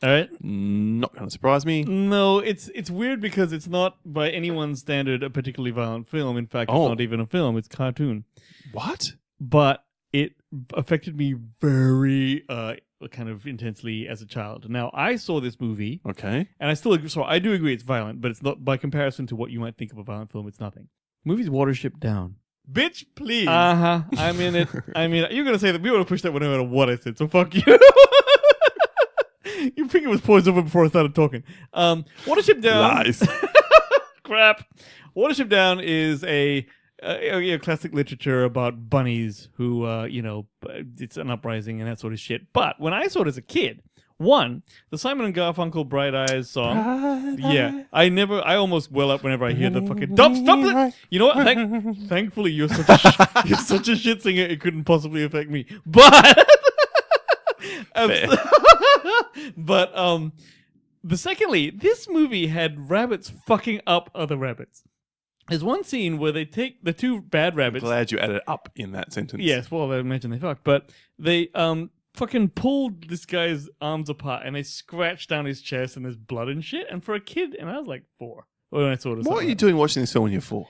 All right. Not going to surprise me. No, it's weird because it's not by anyone's standard a particularly violent film. In fact, it's Oh. not even a film. It's a cartoon. What? But it affected me very kind of intensely as a child. Now, I saw this movie, Okay. and I still agree. So I do agree it's violent, but it's not by comparison to what you might think of a violent film. It's nothing. Movie's Watership Down. Bitch, please. I'm in it. I mean, you're gonna say that we want to push that one no matter what I said. So fuck you. You think it was poised over before I started talking. Watership Down. Lies. Crap. Watership Down is a classic literature about bunnies who, it's an uprising and that sort of shit. But when I saw it as a kid, one, the Simon and Garfunkel Bright Eyes song. Yeah, I almost well up whenever I hear the fucking stop it. You know what? Thankfully, you're such a shit singer. It couldn't possibly affect me. But, secondly, this movie had rabbits fucking up other rabbits. There's one scene where they take the two bad rabbits. Glad you added up in that sentence. Yes, well, I imagine they fucked, but they fucking pulled this guy's arms apart and they scratched down his chest and there's blood and shit. And for a kid, and I was like 4 when I saw it. What are you doing watching this film when you're 4?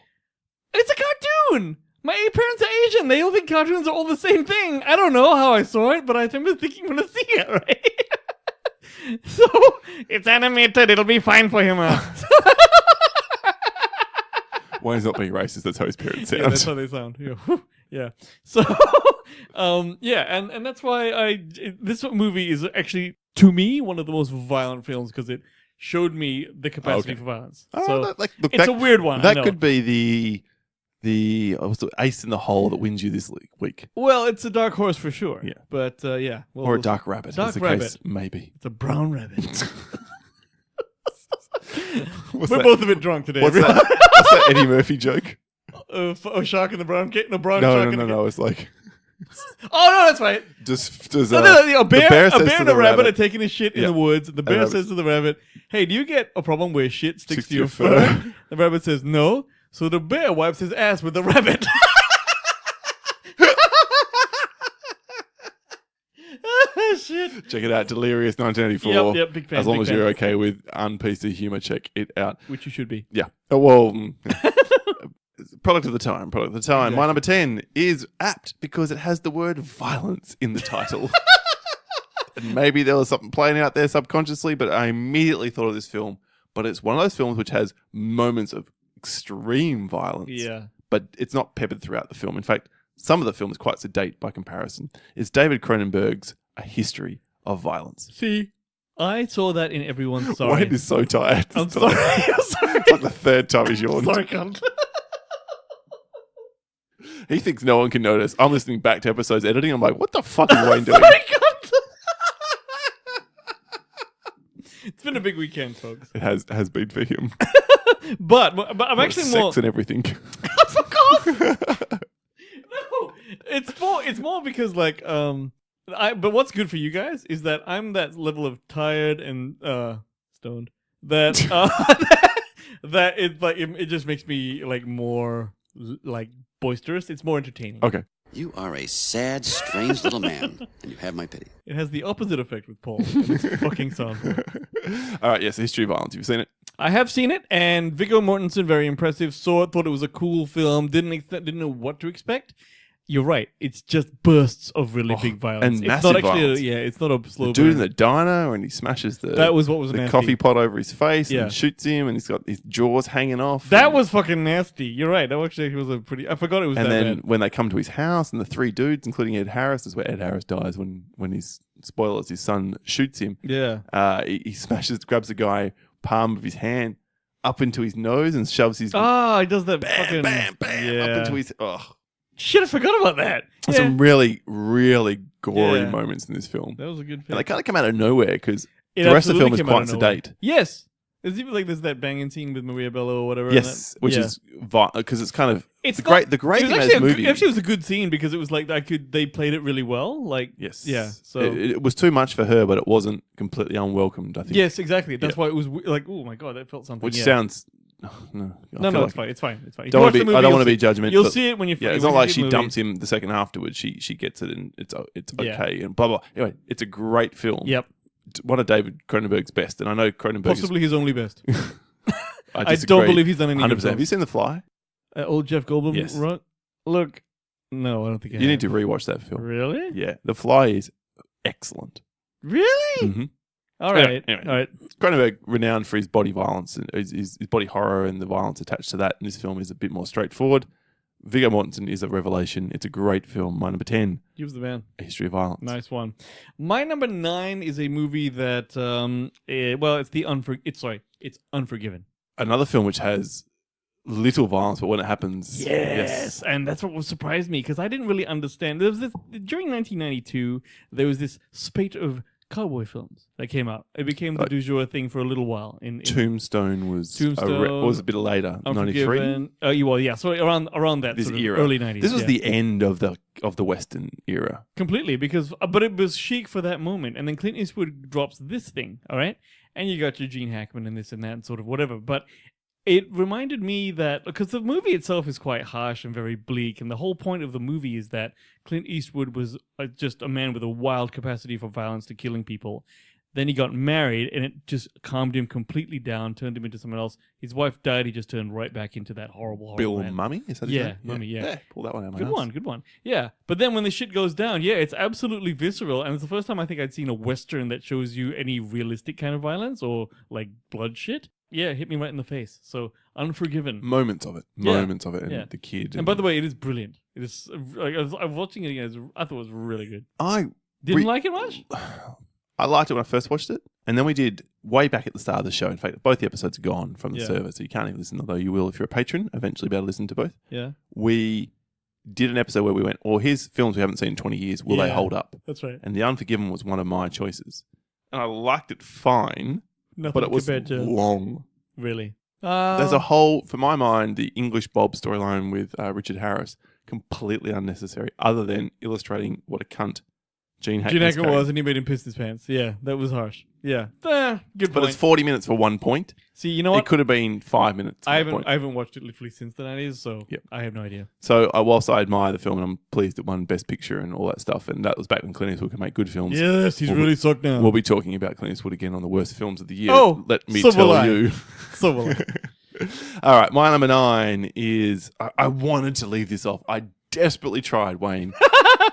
It's a cartoon. My parents are Asian. They all think cartoons are all the same thing. I don't know how I saw it, but I remember thinking when I see it, right? So it's animated. It'll be fine for him. Wayne's not being racist. That's how his parents sound. Yeah, that's how they sound. Yeah. Yeah. So, and that's why this movie is actually, to me, one of the most violent films because it showed me the capacity Okay. for violence. Oh, So look, it's a weird one. I That know. could be the ace in the hole that wins you this week. Well, it's a dark horse for sure. Yeah. But yeah. Well, Or a dark rabbit. Dark as the rabbit. Case maybe. It's a brown rabbit. What's We're that? both a bit drunk today. What's everyone. that? What's that Eddie Murphy joke? A shark in the brown cake? No, brown No, shark no, in no, the no. It's like Oh, no, that's right. does A bear, says to and the a rabbit are taking a shit in Yeah. the woods. The bear rabbit- says to the rabbit, "Hey, do you get a problem where shit sticks Sticks to your fur?" The rabbit says, "No." So the bear wipes his ass with the rabbit. Shit. Check it out, Delirious 1984. Yep, big fan. As long big as fan. you're okay with unpiece of humor, check it out. Which you should be. Yeah. Oh, well, product of the time. Product of the time. My Exactly. number 10 is apt because it has the word violence in the title. And maybe there was something playing out there subconsciously, but I immediately thought of this film. But it's one of those films which has moments of extreme violence. Yeah. But it's not peppered throughout the film. In fact, some of the film is quite sedate by comparison. It's David Cronenberg's A History of Violence. See, I saw that in Everyone's Sorry. Wayne is so tired. I'm sorry. I'm sorry. It's like the third time he's yawned. Sorry, cunt. He thinks no one can notice. I'm listening back to episodes editing. I'm like, what the fuck is Wayne doing? Sorry, cunt. It's been a big weekend, folks. It has been for him. But I'm actually Sex more. and everything. Fuck off! No, it's more because like but what's good for you guys is that I'm that level of tired and stoned that that it just makes me like more like boisterous. It's more entertaining. Okay. You are a sad, strange little man, and you have my pity. It has the opposite effect with Paul. It's fucking sound. All right, yes, History of Violence. You've seen it? I have seen it, and Viggo Mortensen, very impressive. Saw it, thought it was a cool film. Didn't know what to expect. You're right. It's just bursts of really big violence. and it's massive not actually violence. it's not a slow The dude in burn. the diner and he smashes That was what was the nasty. coffee pot over his face Yeah. and shoots him and he's got his jaws hanging off. That and, was fucking nasty. You're right. That actually was a pretty... I forgot it was And that then bad. when they come to his house and the three dudes, including Ed Harris, this is where Ed Harris dies when his spoilers, his son shoots him. Yeah. He grabs the guy palm of his hand up into his nose and shoves his Oh, he does that bam, fucking... bam, bam Yeah. up into his. Oh, Shit, I forgot about that. Yeah. some really, really gory Yeah. moments in this film. That was a good film. And they kind of come out of nowhere because It the rest of the film absolutely is came out quite of nowhere. sedate. Yes. There's even like there's that banging scene with Maria Bello or whatever. Yes, and that, which yeah. is because it's kind of It's the great it thing was about actually this movie. actually, it was a good scene because it was like they played it really well. Like Yes. yeah. So it was too much for her, but it wasn't completely unwelcomed. I think. yes, exactly. That's Yeah. why it was like, oh my god, that felt something. Which yeah. sounds. No, I No, feel no, like it's fine. It's fine. It's fine. If Don't you want watch to the be. I movie, don't you'll want to see- be judgmental. You'll but see it when you. Yeah, it's when not you like see she the dumps movie. him the second afterwards. She gets it and it's Yeah. okay and blah blah. Anyway, it's a great film. Yep. It's one of David Cronenberg's best, and I know Cronenberg. Possibly his only best. I I disagree. don't believe he's done any. 100%. Good Have you films. seen The Fly? Old Jeff Goldblum. Yes. Run? Look, no, I don't think I You have. need to rewatch that film. Really? Yeah, The Fly is excellent. Really? Mm-hmm. All right. Anyway. All right. Cronenberg renowned for his body violence and his body horror and the violence attached to that. And this film is a bit more straightforward. Viggo Mortensen is a revelation. It's a great film. My number 10, He was the man. A History of Violence. Nice one. My number 9 is a movie that, it's Unforgiven. Another film which has little violence, but when it happens, Yes, and that's what surprised me because I didn't really understand. There was this during 1992. There was this spate of cowboy films that came out. It became the Like du jour thing for a little while. In Tombstone was Tombstone, was a bit later, 93. Unforgiven. Yeah. So around that This sort of era, early 90s. This was yeah. the end of the Western era. Completely, because but it was chic for that moment, and then Clint Eastwood drops this thing, all right, and you got your Gene Hackman and this and that and sort of whatever. But it reminded me that because the movie itself is quite harsh and very bleak, and the whole point of the movie is that Clint Eastwood was just a man with a wild capacity for violence to killing people. Then he got married, and it just calmed him completely down, turned him into someone else. His wife died; he just turned right back into that horrible Bill man. Mummy? Is that his Yeah, name? Mummy, yeah. Pull that one out of my Good ass. one. Yeah. But then when the shit goes down, yeah, it's absolutely visceral. And it's the first time I think I'd seen a Western that shows you any realistic kind of violence or like blood shit. Yeah, it hit me right in the face. So Unforgiven. Moments of it. Yeah. Moments of it. And Yeah. the kid. And by the way, it is brilliant. It is. Like, I was watching it again. I thought it was really good. I Didn't like it much? I liked it when I first watched it. And then we did way back at the start of the show. In fact, both the episodes are gone from the Yeah. server, so you can't even listen, although you will if you're a patron. Eventually be able to listen to both. Yeah. We did an episode where we went, well, here's films we haven't seen in 20 years. Will they Yeah. hold up? That's right. And The Unforgiven was one of my choices. And I liked it fine, Nothing but it was compared to long. really. There's a whole, for my mind, the English Bob storyline with Richard Harris, completely unnecessary, other than illustrating what a cunt Gene Gene Hackman's Hackman character. was, and he made him piss his pants. Yeah, that was harsh. Yeah. Good But point. it's 40 minutes for 1 point. See, you know It what? could have been 5 minutes. for I that point. haven't watched it literally since the 90s, so Yep. I have no idea. So whilst I admire the film and I'm pleased it won Best Picture and all that stuff, and that was back when Clint Eastwood could make good films. Yes, he's We'll- really sucked now. We'll be talking about Clint Eastwood again on the worst films of the year. Oh, let me so tell will I. you. So will I. All right, my number 9 is I wanted to leave this off. I desperately tried, Wayne,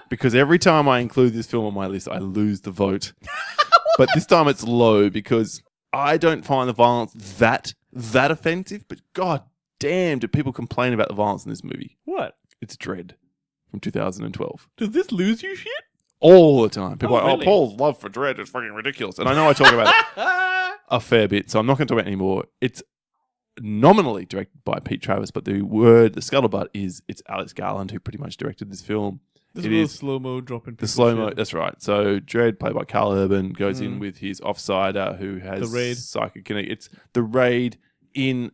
because every time I include this film on my list, I lose the vote. But this time it's low because I don't find the violence that offensive. But god damn, do people complain about the violence in this movie? What? It's Dread from 2012. Does this lose you shit? All the time. People Oh, are like, really? oh, Paul's love for Dread is fucking ridiculous. And I know I talk about it a fair bit, so I'm not going to talk about it anymore. It's nominally directed by Pete Travis, but the scuttlebutt is it's Alex Garland who pretty much directed this film. This It little is slow-mo dropping the slow-mo, that's right. So Dread, played by Carl Urban, goes in with his offsider who has The Raid. psychic connect. It's the Raid in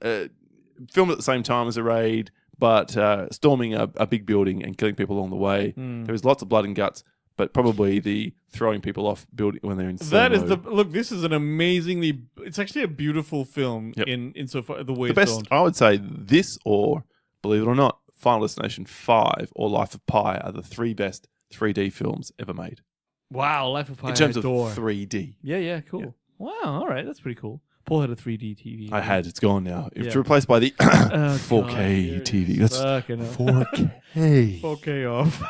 filmed at the same time as a Raid, but storming a big building and killing people along the way. There was lots of blood and guts, but probably the throwing people off building when they're in That is slow-mo. look. This is an amazingly. It's actually a beautiful film Yep. in so far the way The it's best, filmed. I would say this or, believe it or not, Final Destination 5 or Life of Pi are the 3 best 3D films ever made. Wow, Life of Pi. In terms I of adore. 3D. Yeah, cool. Yeah. Wow, all right, that's pretty cool. Paul had a 3D TV. I had, it's gone now. It's Yeah. replaced by the Oh, 4K God, here it TV. is. That's Fucking hell. 4K. 4K off.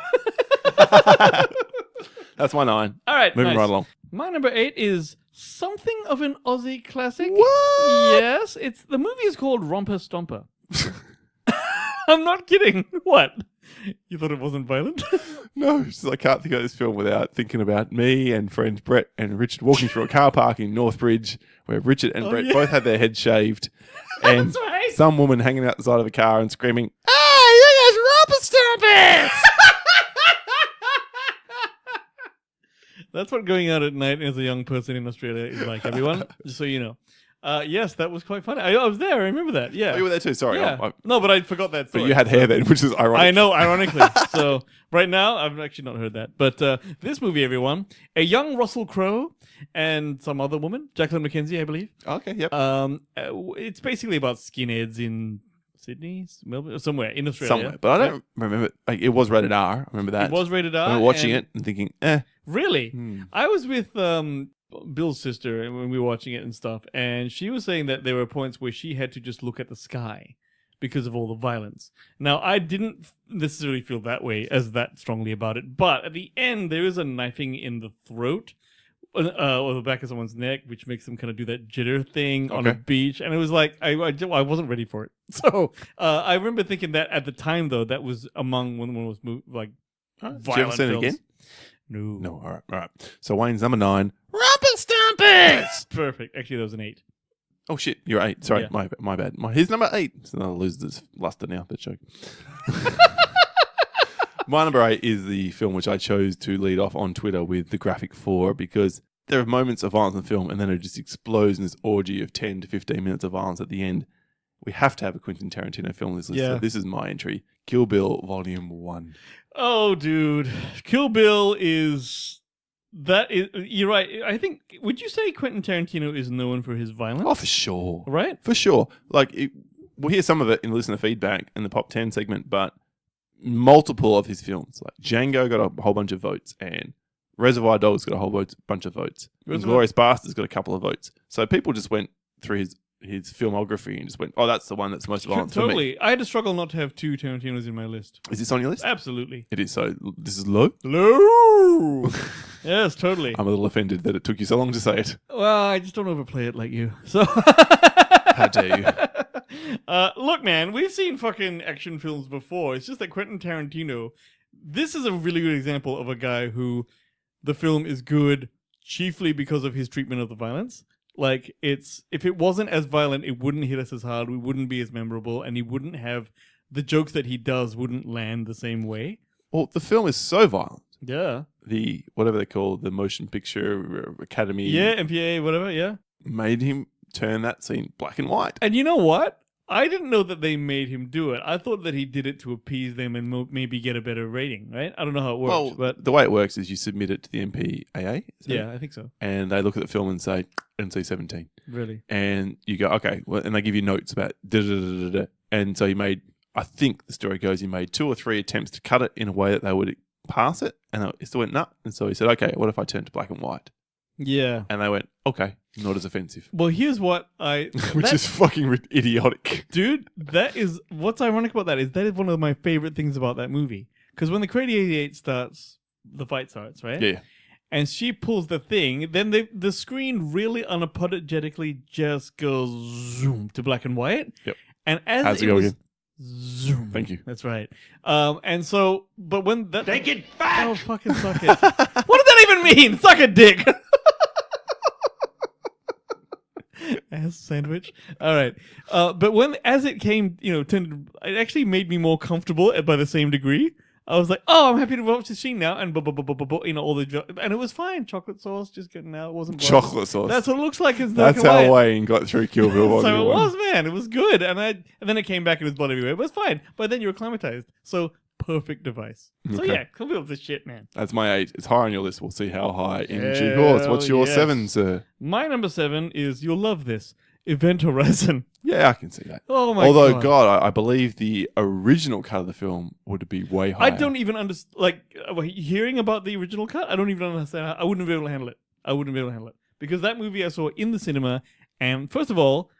That's my 9. All right, Moving nice. right along. My number 8 is something of an Aussie classic. What? Yes, the movie is called Romper Stomper. I'm not kidding. What? You thought it wasn't violent? No, it's just I can't think of this film without thinking about me and friends Brett and Richard walking through a car park in Northbridge where Richard and Brett yeah. both had their heads shaved and That's right. some woman hanging out the side of a car and screaming, "Hey, you guys romper stompers!" That's what going out at night as a young person in Australia is like, everyone. Just so you know. Yes, that was quite funny. I was there. I remember that. Yeah. Oh, you were there too. Sorry. Yeah. No, but I forgot that story. But you had hair then, which is ironic. I know, ironically. So right now, I've actually not heard that. But this movie, everyone, a young Russell Crowe and some other woman, Jacqueline McKenzie, I believe. Okay, yep. It's basically about skinheads in Sydney, Melbourne, somewhere in Australia. Somewhere. But I don't remember. Like, it was rated R. I remember that. It was rated R. I remember watching and- it and thinking, eh. Really? Hmm. I was with Bill's sister when we were watching it and stuff, and she was saying that there were points where she had to just look at the sky because of all the violence. Now, I didn't necessarily feel that way as that strongly about it, but at the end, there is a knifing in the throat or the back of someone's neck, which makes them kind of do that jitter thing on a Okay. beach, and it was like I wasn't ready for it. So I remember thinking that at the time, though, that was among one of the most like Did violent you ever see it films. again? No. No, all right. So Wayne's number 9. Romper Stompers! Perfect. Actually, that was an 8. Oh, shit. You're 8. Sorry, Yeah. my bad. He's number 8. It's another loser's luster now, that joke. My number 8 is the film which I chose to lead off on Twitter with the graphic 4 because there are moments of violence in the film and then it just explodes in this orgy of 10 to 15 minutes of violence at the end. We have to have a Quentin Tarantino film on this list. Yeah. So this is my entry. Kill Bill Volume 1. Oh, dude. Kill Bill is... You're right. I think... Would you say Quentin Tarantino is known for his violence? Oh, for sure. Right? For sure. Like, we'll hear some of it in listener feedback in the Pop 10 segment, but multiple of his films. Like, Django got a whole bunch of votes, and Reservoir Dogs got a whole bunch of votes. Inglourious Bastards got a couple of votes. So people just went through his filmography and just went, oh, that's the one that's most violent for me. Totally. I had to struggle not to have 2 Tarantinos in my list. Is this on your list? Absolutely. It is. So this is low. Hello! Yes, totally. I'm a little offended that it took you so long to say it. Well, I just don't overplay it like you. So... How dare you? Look, man, we've seen fucking action films before. It's just that Quentin Tarantino, this is a really good example of a guy who the film is good chiefly because of his treatment of the violence. Like, if it wasn't as violent, it wouldn't hit us as hard, we wouldn't be as memorable, and he wouldn't have, the jokes that he does wouldn't land the same way. Well, the film is so violent. Yeah. The, whatever they call the Motion Picture Academy Yeah, MPA, whatever, yeah. made him turn that scene black and white. And you know what? I didn't know that they made him do it. I thought that he did it to appease them and maybe get a better rating, right? I don't know how it works, Well, but the way it works is you submit it to the MPAA. yeah, I think so. And they look at the film and say, NC-17. Really. And you go, okay. Well, and they give you notes about da-da-da-da-da. And so he made, I think the story goes, he made 2 or 3 attempts to cut it in a way that they would pass it. And it still went, nah. And so he said, okay, what if I turn to black and white? Yeah. And they went, okay, not as offensive. Well, here's what Which is fucking idiotic. dude, that is what's ironic about that is one of my favorite things about that movie. Because when the Crazy 88 starts, the fight starts, right? Yeah. And she pulls the thing, then the screen really unapologetically just goes zoom to black and white. Yep. And as How's it it go was again? zoom. Thank you. That's right. And so, but when that Take it back! oh fucking suck it. What does that even mean? Suck a dick. Ass sandwich. All right. But as it came, it actually made me more comfortable by the same degree. I was like, oh, I'm happy to watch the scene now, and all and it was fine. Chocolate sauce just getting out. It wasn't blood. Chocolate sauce. That's what it looks like. It's That's how Wayne got through Kill Bill. So it Volume 1. was, man. It was good, and then it came back and it was blood everywhere. But it's fine. By then you were acclimatized. So perfect device. So Okay. yeah, come up with this shit, man. That's my 8. It's high on your list. We'll see how high in due course. What's your yes. 7, sir? My number 7 is, you'll love this, Event Horizon. Yeah, I can see that. Oh my Although, god. God, I believe the original cut of the film would be way higher. I don't even understand. Like, hearing about the original cut, I don't even understand. I wouldn't be able to handle it. Because that movie I saw in the cinema, and first of all,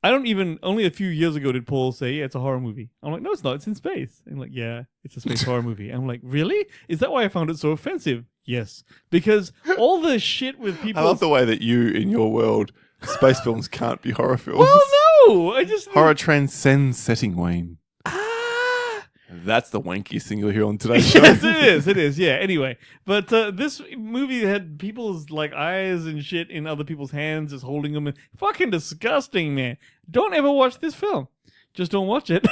only a few years ago did Paul say, yeah, it's a horror movie. I'm like, no, it's not. It's in space. And I'm like, yeah, it's a space horror movie. I'm like, really? Is that why I found it so offensive? Yes. Because all the shit with people. I love the way that you, in your world, space films can't be horror films. Well, no. I just. Horror transcends setting, Wayne. That's the wankiest thing you'll hear on today's show. Yes, it is. Yeah. Anyway, but this movie had people's like eyes and shit in other people's hands, just holding them. Fucking disgusting, man. Don't ever watch this film. Just don't watch it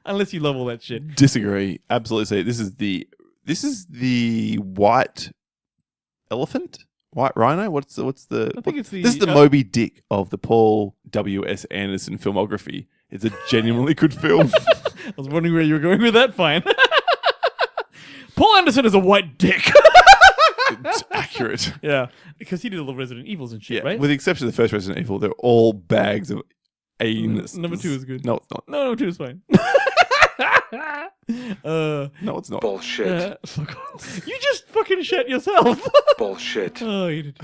unless you love all that shit. Disagree. Absolutely. This is the white elephant, white rhino. What's the? I think it's the. This is the Moby Dick of the Paul W.S. Anderson filmography. It's a genuinely good film. I was wondering where you were going with that. Fine. Paul Anderson is a white dick. It's accurate. Yeah, because he did all the Resident Evils and shit, Yeah, right? with the exception of the first Resident Evil, they're all bags of anus. Number 2 is good. No, it's not. No, number 2 is fine. No, it's not. Bullshit. Fuck off. You just fucking shit yourself. Bullshit. Oh, you did.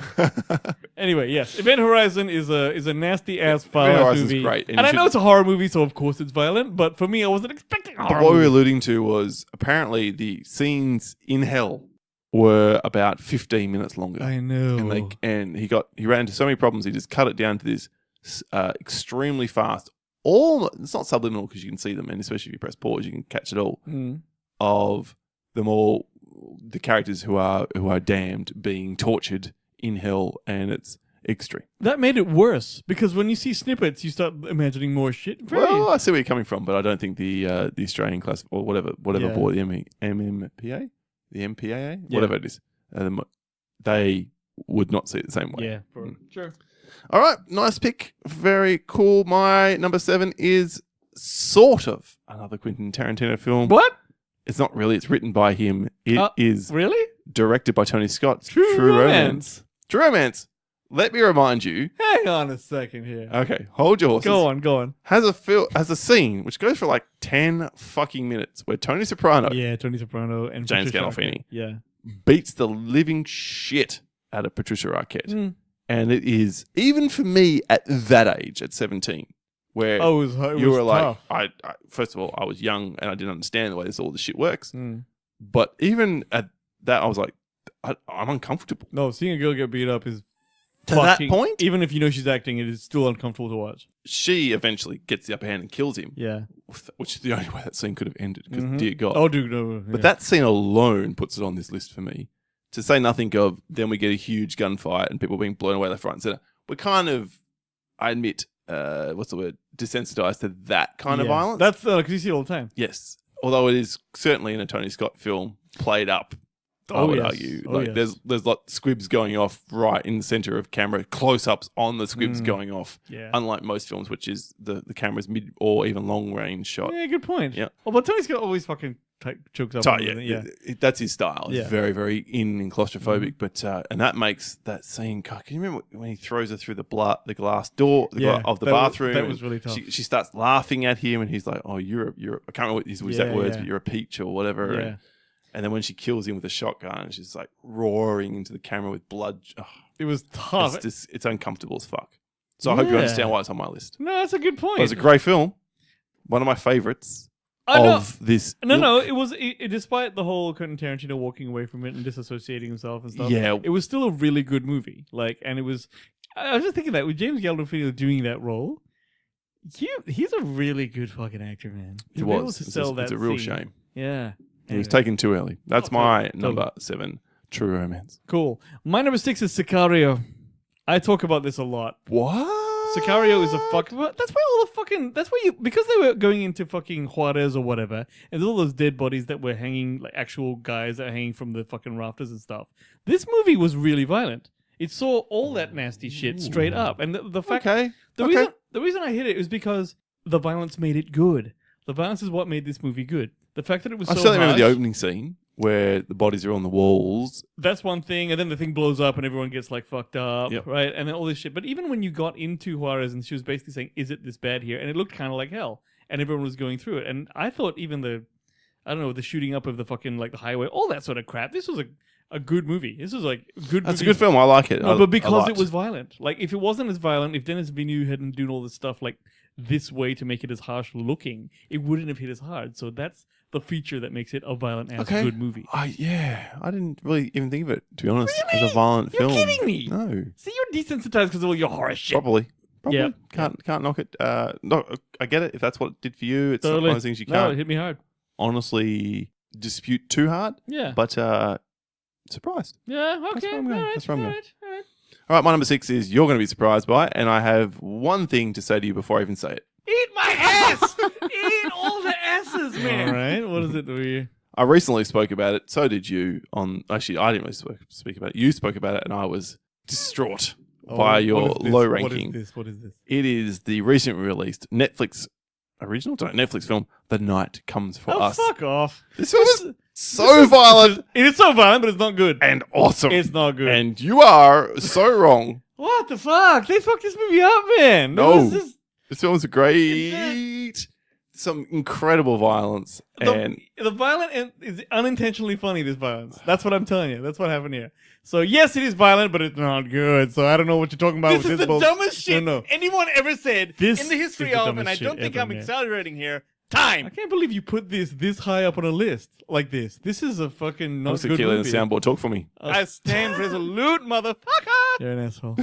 Anyway, yes, Event Horizon is a nasty ass Event violent Horizon's movie. great, And I know it's a horror movie, so of course it's violent. But for me, I wasn't expecting a But horror what we were movie. alluding to was apparently the scenes in hell were about 15 minutes longer. I know. And he ran into so many problems. He just cut it down to this extremely fast. It's not subliminal because you can see them, and especially if you press pause, you can catch it all. Of them all, the characters who are damned being tortured in hell, and it's extreme. That made it worse because when you see snippets, you start imagining more shit. Well, I see where you're coming from, but I don't think the Australian class or whatever Yeah. board, the MMPA, the MPAA, Yeah. whatever it is, they would not see it the same way. Yeah, sure. All right, nice pick. Very cool. My number 7 is sort of another Quentin Tarantino film. What? It's not really. It's written by him. It is Really? directed by Tony Scott. True Romance. True Romance. Let me remind you. Hang on a second here. Okay, hold your horses. Go on. Has a scene which goes for like 10 fucking minutes where Tony Soprano Yeah, Tony Soprano and James Patricia Gandolfini. Arquette. Yeah. beats the living shit out of Patricia Arquette. Mm. And it is, even for me at that age, at 17, where Oh, it you was were like, tough. I first of all, I was young and I didn't understand the way all this shit works. Mm. But even at that, I was like, I'm uncomfortable. No, seeing a girl get beat up is To that fucking- point? Even if you know she's acting, it is still uncomfortable to watch. She eventually gets the upper hand and kills him, Yeah. which is the only way that scene could have ended, because Mhm. dear God. Oh, dude, no. But that scene alone puts it on this list for me. To say nothing of, then we get a huge gunfight and people being blown away left, right, and center. We're kind of, I admit, what's the word, desensitized to that kind of violence. That's because you see it all the time. Yes. Although it is certainly in a Tony Scott film played up, I would argue. There's like squibs going off right in the center of camera, close-ups on the squibs going off. Yeah. Unlike most films, which is the camera's mid or even long range shot. Yeah, good point. Yeah. Oh, but Tony Scott always fucking chokes up. Tight, on yeah, everything, yeah. That's his style. It's Yeah. very, very in and claustrophobic. But and that makes that scene. God, can you remember when he throws her through the glass door Yeah, of the that was- bathroom? that was and really tough. She starts laughing at him, and he's like, "Oh, you're I can't remember what his exact Yeah, words, yeah. but you're a peach or whatever." Yeah. And then when she kills him with a shotgun, she's like roaring into the camera with blood. Oh, It was tough. it's uncomfortable as fuck. So I hope you Yeah. understand why it's on my list. No, that's a good point. But it's a great film. One of my favorites I know. of this. No, it was despite the whole Quentin Tarantino walking away from it and disassociating himself and stuff. Yeah. it was still a really good movie. And it was. I was just thinking that with James Gandolfini doing that role, he's a really good fucking actor, man. It To be able was. to It's sell a that real scene. shame. Yeah, He was Anyway. taken too early. That's Oh, my totally. number 7, True Romance. Cool. My number 6 is Sicario. I talk about this a lot. What? Sicario is a fucking. That's why all the fucking. That's why because they were going into fucking Juarez or whatever, and there's all those dead bodies that were hanging, like actual guys that are hanging from the fucking rafters and stuff. This movie was really violent. It saw all that nasty shit straight up, and the fact the reason I hit it is because the violence made it good. The violence is what made this movie good. The fact that it was I so certainly remember the harsh, opening scene where the bodies are on the walls. that's one thing, and then the thing blows up and everyone gets like fucked up, Yep. right? And then all this shit. But even when you got into Juarez and she was basically saying, "Is it this bad here?" and it looked kind of like hell, and everyone was going through it. And I thought even the shooting up of the fucking like the highway, all that sort of crap. This was a good movie. This was like a good. That's movie. a good film. I like it. No, but because I it was violent. Like if it wasn't as violent, if Dennis Villeneuve hadn't doing all this stuff like this way to make it as harsh looking, it wouldn't have hit as hard. So that's the feature that makes it a violent ass good movie. I didn't really even think of it, to be honest, as a violent You're film. kidding me. No, See, you're desensitized because of all your horror shit. probably. Yeah. Can't knock it. No, I get it. If that's what it did for you, it's not Totally. one of those things you No, can't it hit me hard. honestly dispute too hard. Yeah. But surprised. Yeah, okay. where I'm going. All right, That's where I'm all going. right, all right. All right, my number 6 is you're going to be surprised by, and I have one thing to say to you before I even say it. Eat my ass! Eat all the asses, man! All right, what is it that we... I recently spoke about it. So did you. Actually, I didn't really speak about it. You spoke about it, and I was distraught by your low ranking. What is this? It is the recently released Netflix film, The Night Comes for Us. Fuck off. This film is so violent It is so violent, but it's not good. and awesome. It's not good. And you are so wrong. What the fuck? They fucked this movie up, man. No. This is- This film is great. Some incredible violence. And the violent is unintentionally funny, this violence. That's what I'm telling you. That's what happened here. So, yes, it is violent, but it's not good. So, I don't know what you're talking about This with is this the bullshit. dumbest shit No. anyone ever said This in the history is the of, dumbest and I don't shit think ever, I'm man. exaggerating here, I time. can't believe you put this high up on a list like this. This is a fucking not Mr. good Keeler, movie. the soundboard, talk for me. I stand resolute, motherfucker. You're an asshole.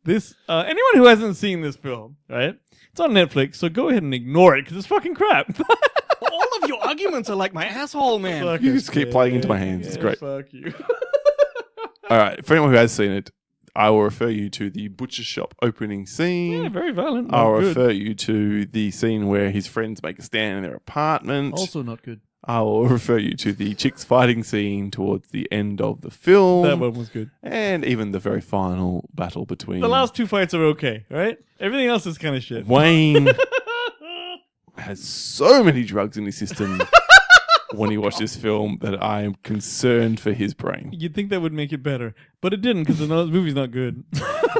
This anyone who hasn't seen this film, right? It's on Netflix, so go ahead and ignore it because it's fucking crap. All of your arguments are like my asshole, man. Fuck You it. just keep playing into my hands. It's great. Fuck you. All right. For anyone who has seen it, I will refer you to the butcher shop opening scene. Yeah, very violent. I'll Not good. refer you to the scene where his friends make a stand in their apartment. Also not good. I will refer you to the chicks fighting scene towards the end of the film. That one was good. And even the very final battle between The last two fights are okay, right? Everything else is kind of shit. Wayne has so many drugs in his system when he watched this film that I am concerned for his brain. You'd think that would make it better, but it didn't because the movie's not good.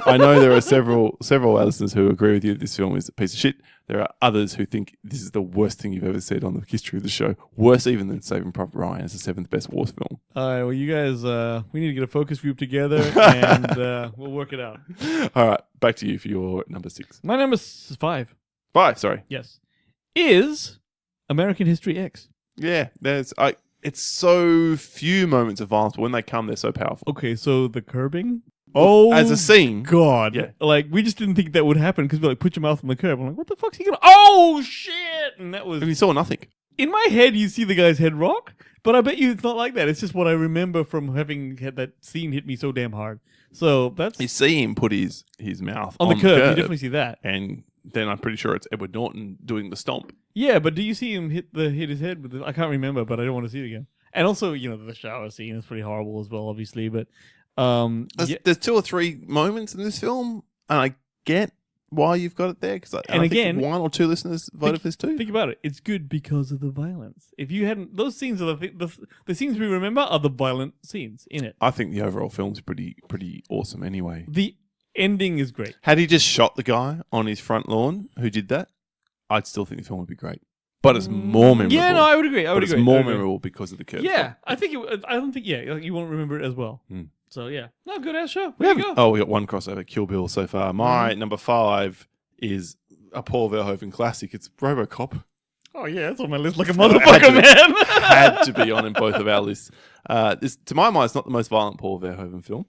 I know there are several listeners who agree with you that this film is a piece of shit. There are others who think this is the worst thing you've ever said on the history of the show. Worse even than Saving Private Ryan as the 7th best wars film. All right, well, you guys, we need to get a focus group together and we'll work it out. All right, back to you for your number 6. My number 5, 5, sorry. yes, is American History X. Yeah, it's so few moments of violence, but when they come, they're so powerful. Okay, so the curbing. Oh, As a scene, God. Yeah. Like, we just didn't think that would happen because we're like, put your mouth on the curb. I'm like, what the fuck's he gonna... Oh, shit! And that was... and you saw nothing. In my head, you see the guy's head rock, but I bet you it's not like that. It's just what I remember from having had that scene hit me so damn hard. So that's... You see him put his mouth on the curb. You definitely see that. and then I'm pretty sure it's Edward Norton doing the stomp. Yeah, but do you see him hit his head with I can't remember, but I don't want to see it again. And also, the shower scene is pretty horrible as well, obviously, but... There's 2 or 3 moments in this film, and I get why you've got it there, because I think again, 1 or 2 listeners voted for this too. Think about it. It's good because of the violence. If you hadn't... Those scenes are the scenes we remember are the violent scenes in it. I think the overall film's pretty awesome anyway. The ending is great. Had he just shot the guy on his front lawn who did that, I'd still think the film would be great. But it's more memorable. Yeah, no, I would agree. It's more memorable because of the curve. Yeah, I think I don't think you won't remember it as well. So yeah, no, good ass show. There you go. Oh, we got one crossover, Kill Bill so far. My number 5 is a Paul Verhoeven classic. It's RoboCop. Oh yeah, it's on my list like a motherfucker, man. Had to be on in both of our lists. This, to my mind, is not the most violent Paul Verhoeven film.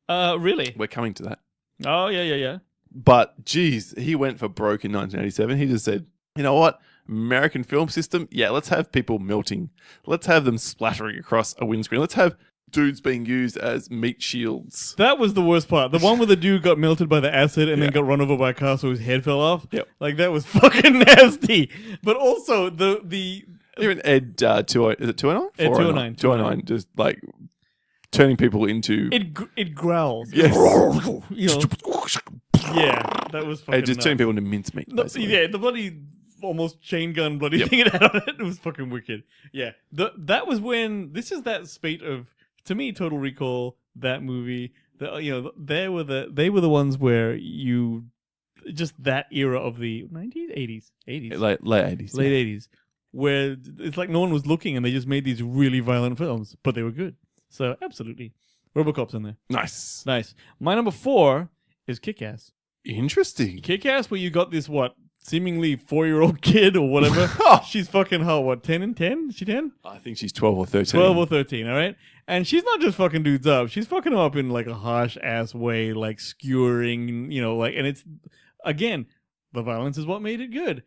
Really? We're coming to that. Oh yeah. But geez, he went for broke in 1987. He just said, you know what? American film system, yeah, let's have people melting. Let's have them splattering across a windscreen. Let's have dudes being used as meat shields. That was the worst part. The one where the dude got melted by the acid and then got run over by a car so his head fell off. Yep. Like that was fucking nasty. But also the Even Ed 20, is it 209? Ed 209. 209, just like turning people into... it growls. Yes. Yeah, that was fucking Just turning people into mincemeat, No, basically. yeah, the bloody almost chain gun bloody thing it had on it. It was fucking wicked. Yeah, that was when this is that spate of, to me, Total Recall, that movie. They were the ones where you just that era of the 90s, 80s, Late 80s. late 80s, where it's like no one was looking and they just made these really violent films, but they were good. So absolutely, RoboCop's in there. Nice. Nice. My number 4 is Kick-Ass. Interesting. Kick-Ass, where you got this seemingly 4-year-old kid or whatever. She's fucking 10 and 10? Is she 10? I think she's 12 or 13. 12 or 13, all right? And she's not just fucking dudes up. She's fucking them up in like a harsh ass way, like skewering, and it's, again, the violence is what made it good.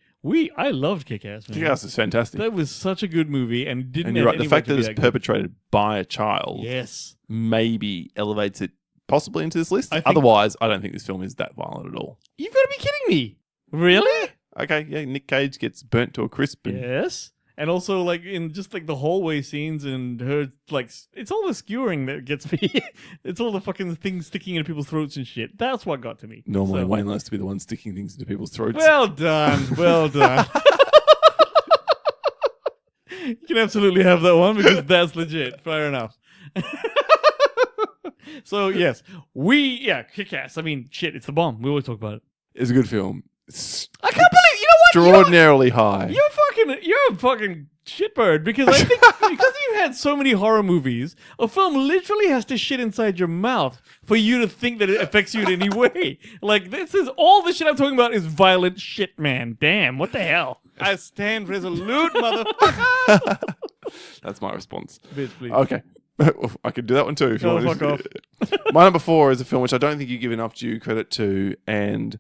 I loved Kick-Ass, man. Kick-Ass is fantastic. That was such a good movie and didn't And you're have right, the any fact way that to it's be that good. perpetrated by a child Yes. maybe elevates it possibly into this list. I think- Otherwise, I don't think this film is that violent at all. You've got to be kidding me. Really? Okay, yeah, Nick Cage gets burnt to a crisp. And Yes. And also, like, in just, like, the hallway scenes and her, like, it's all the skewering that gets me. It's all the fucking things sticking into people's throats and shit. That's what got to me. Normally, So- Wayne likes to be the one sticking things into people's throats. Well done. Well done. You can absolutely have that one because that's legit. Fair enough. So, yes. Kick-Ass. I mean, shit, it's the bomb. We always talk about it. It's a good film. It's I can't believe, you know what? extraordinarily high. You're a fucking shitbird because I think because you've had so many horror movies, a film literally has to shit inside your mouth for you to think that it affects you in any way. Like, this is all the shit I'm talking about is violent shit, man. Damn, what the hell? I stand resolute, motherfucker. That's my response. Bitch, please. Okay. I could do that one too. If you Oh, want. fuck off. My number 4 is a film which I don't think you give enough due credit to, and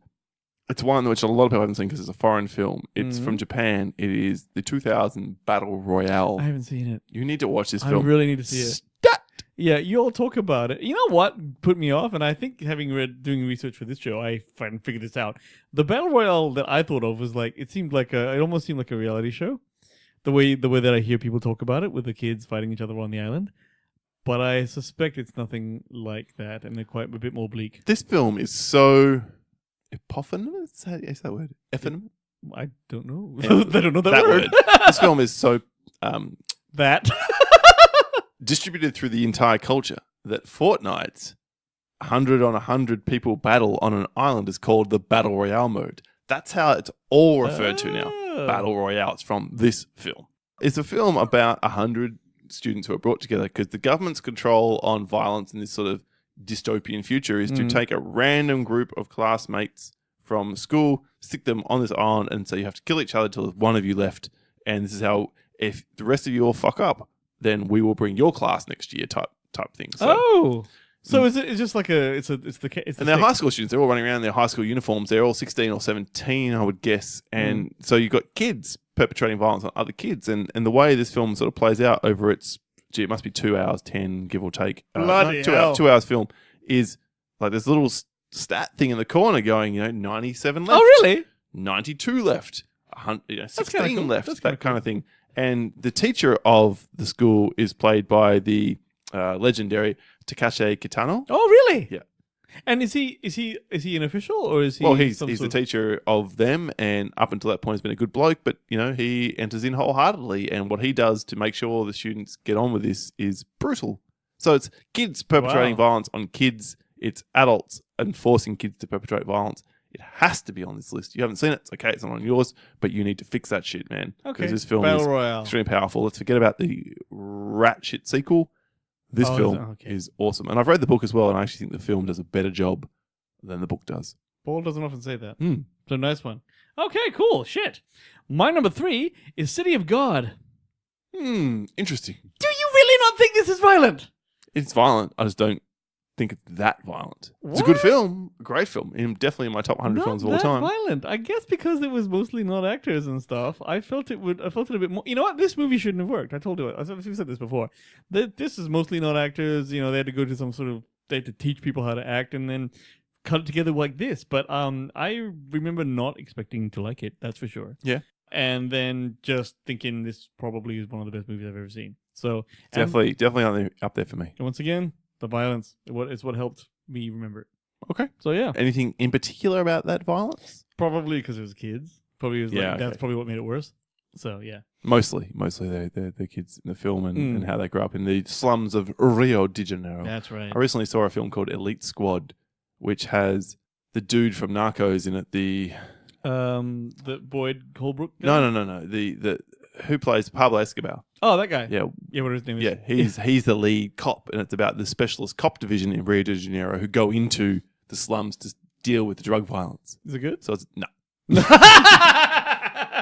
it's one which a lot of people haven't seen because it's a foreign film. It's from Japan. It is the 2000 Battle Royale. I haven't seen it. You need to watch this I film. really need to see it. Stat! Yeah, you all talk about it. You know what put me off? And I think doing research for this show, I finally figured this out. The Battle Royale that I thought of was like, it almost seemed like a reality show. The way that I hear people talk about it with the kids fighting each other on the island. But I suspect it's nothing like that, and they're quite a bit more bleak. This film is so eponymous. Is that word? Eponymous? I don't know. Yeah, I don't know that word. This film is so That. distributed through the entire culture that Fortnite's 100 on 100 people battle on an island is called the Battle Royale mode. That's how it's all referred to now. Oh. Battle Royale. It's from this film. It's a film about 100 students who are brought together because the government's control on violence in this sort of dystopian future is to take a random group of classmates from school, stick them on this island, and so you have to kill each other till there's one of you left. And this is how, if the rest of you all fuck up, then we will bring your class next year type thing. So, So is it? It's just like it's the. and they're high school students. They're all running around in their high school uniforms. They're all 16 or 17, I would guess. And so you've got kids perpetrating violence on other kids. And the way this film sort of plays out over its, it must be 2 hours 10, give or take. Bloody hell. 2 hours film is like this little stat thing in the corner going, 97 left. Oh, really? 92 left. 16 kinda cool. left. That's That kind of thing. And the teacher of the school is played by the legendary Takashi Kitano. Oh, really? Yeah. And is he an official or is he? Well, he's some the sort of- teacher of them, and up until that point, has been a good bloke. But he enters in wholeheartedly, and what he does to make sure the students get on with this is brutal. So it's kids perpetrating violence on kids. It's adults enforcing kids to perpetrate violence. It has to be on this list. You haven't seen it. It's okay. It's not on yours, but you need to fix that shit, man. Okay. Because this film Battle is Royale. extremely powerful. Let's forget about the rat shit sequel. This film is awesome. And I've read the book as well, and I actually think the film does a better job than the book does. Paul doesn't often say that. Mm. So nice one. Okay, cool. Shit. My number 3 is City of God. Interesting. Do you really not think this is violent? It's violent. I just don't think it's that violent. It's a good film, a great film, and definitely in my top 100 films of all time. Violent. I guess because it was mostly not actors and stuff. I felt it a bit more. You know what? This movie shouldn't have worked. I told you. I've said this before. This is mostly not actors. They had to go to some sort of. They had to teach people how to act and then cut it together like this. But I remember not expecting to like it. That's for sure. Yeah. And then just thinking this probably is one of the best movies I've ever seen. So Definitely up there for me. And once again, the violence. It's what helped me remember it. Okay. So yeah. Anything in particular about that violence? Probably because it was kids. probably was Yeah, that's okay. probably what made it worse. So yeah. Mostly the kids in the film and how they grew up in the slums of Rio de Janeiro. That's right. I recently saw a film called Elite Squad, which has the dude from Narcos in it. The Boyd Holbrook guy? no. The who plays Pablo Escobar. Oh, that guy. Yeah, Yeah, what his name is. yeah. He's the lead cop, and it's about the specialist cop division in Rio de Janeiro who go into the slums to deal with the drug violence. Is it good? So it's no.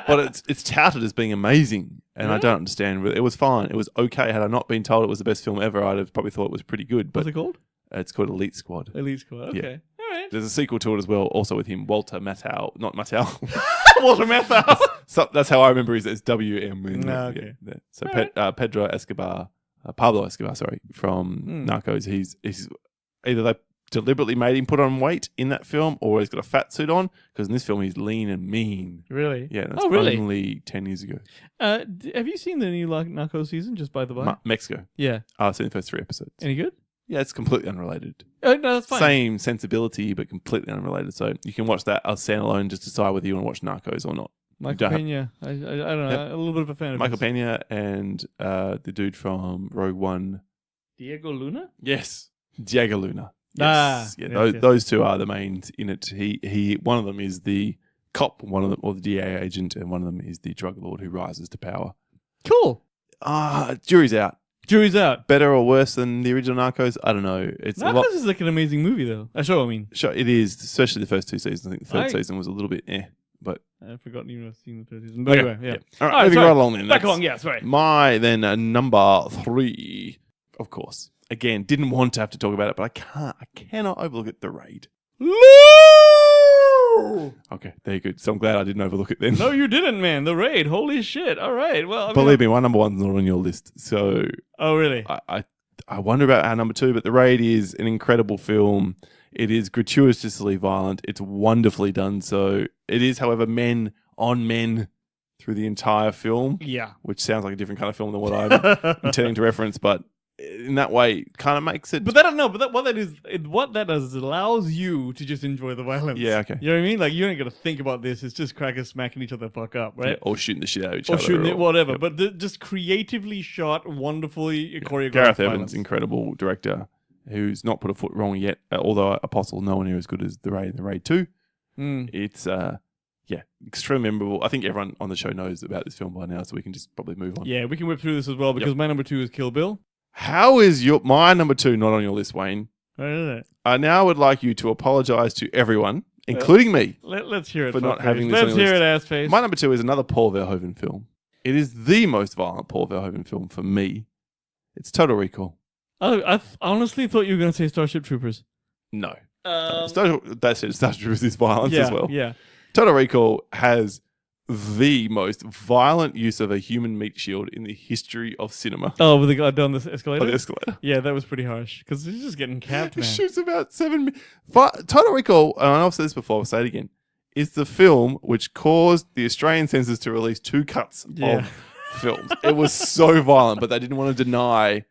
But it's touted as being amazing, and I don't understand. It was fine. It was okay. Had I not been told it was the best film ever, I'd have probably thought it was pretty good. But What's it called? it's called Elite Squad. Elite Squad. Okay. Yeah. All right. There's a sequel to it as well, also with him, Walter Matthau. Not Matthau. Walter Matthau. So that's how I remember it's WM. In No, there. okay. Yeah. So All Pedro Escobar, Pablo Escobar, sorry, from Narcos. He's either they deliberately made him put on weight in that film, or he's got a fat suit on, because in this film he's lean and mean. Really? Yeah, that's really? only 10 years ago. Have you seen the new Narcos season? Just by the by. Mexico. Yeah. I've seen the first 3 episodes. Any good? Yeah, it's completely unrelated. Oh, no, that's fine. Same sensibility, but completely unrelated. So you can watch that as standalone, just decide whether you want to watch Narcos or not. Michael Pena. I don't know. Yep. A little bit of a fan of Michael his. Pena and the dude from Rogue One. Diego Luna? Yes, Diego Luna. Ah, Yes. yes. Those two are the mains in it. He one of them is the cop, one of them, or the DA agent, and one of them is the drug lord who rises to power. Cool. Jury's out. Jury's out. Better or worse than the original Narcos? I don't know. It's a lot. Narcos is like an amazing movie, though. Sure, I mean. Sure, it is, especially the first 2 seasons. I think the third I- season was a little bit but I've forgotten even if I've seen the third season. But anyway, yeah. All right, moving sorry. right along then. Back That's on, yeah, sorry. My then number 3, of course. Again, didn't want to have to talk about it, but I cannot overlook it. The Raid. Okay, there you go. So I'm glad I didn't overlook it then. No, you didn't, man. The Raid. Holy shit. All right. Well, I mean, Believe me, my number 1's not on your list. So Oh, really? I wonder about our number 2, but The Raid is an incredible film. It is gratuitously violent. It's wonderfully done. So it is, however, men on men through the entire film, Yeah. which sounds like a different kind of film than what I'm intending to reference, but in that way, kind of makes it. But that, no, but what that does is it allows you to just enjoy the violence. Yeah, okay. You know what I mean? Like, you ain't got to think about this. It's just crackers smacking each other the fuck up, right? Yeah, or shooting the shit out of each Or other. shooting it, whatever. Yep. But just creatively shot, wonderfully choreographed Gareth violence. Evans, incredible director, who's not put a foot wrong yet. Although Apostle, no one here as good as The Raid and The Raid 2. It's extremely memorable. I think everyone on the show knows about this film by now, so we can just probably move on. Yeah, we can whip through this as well because my number 2 is Kill Bill. How is my number 2 not on your list, Wayne? Right, isn't it? I now would like you to apologise to everyone, including me, Let's hear it. for not fuckface. having this on Let's your hear list. it, assface. My number 2 is another Paul Verhoeven film. It is the most violent Paul Verhoeven film for me. It's Total Recall. Oh, I honestly thought you were going to say Starship Troopers. No. That's it. Starship Troopers is violence yeah, as well. Yeah. Total Recall has the most violent use of a human meat shield in the history of cinema. Oh, with the guy down the escalator? On the escalator. Yeah, that was pretty harsh because he's just getting capped, It man. shoots about 7 Total Recall, and I've said this before, I'll say it again, is the film which caused the Australian censors to release 2 cuts of films. It was so violent, but they didn't want to deny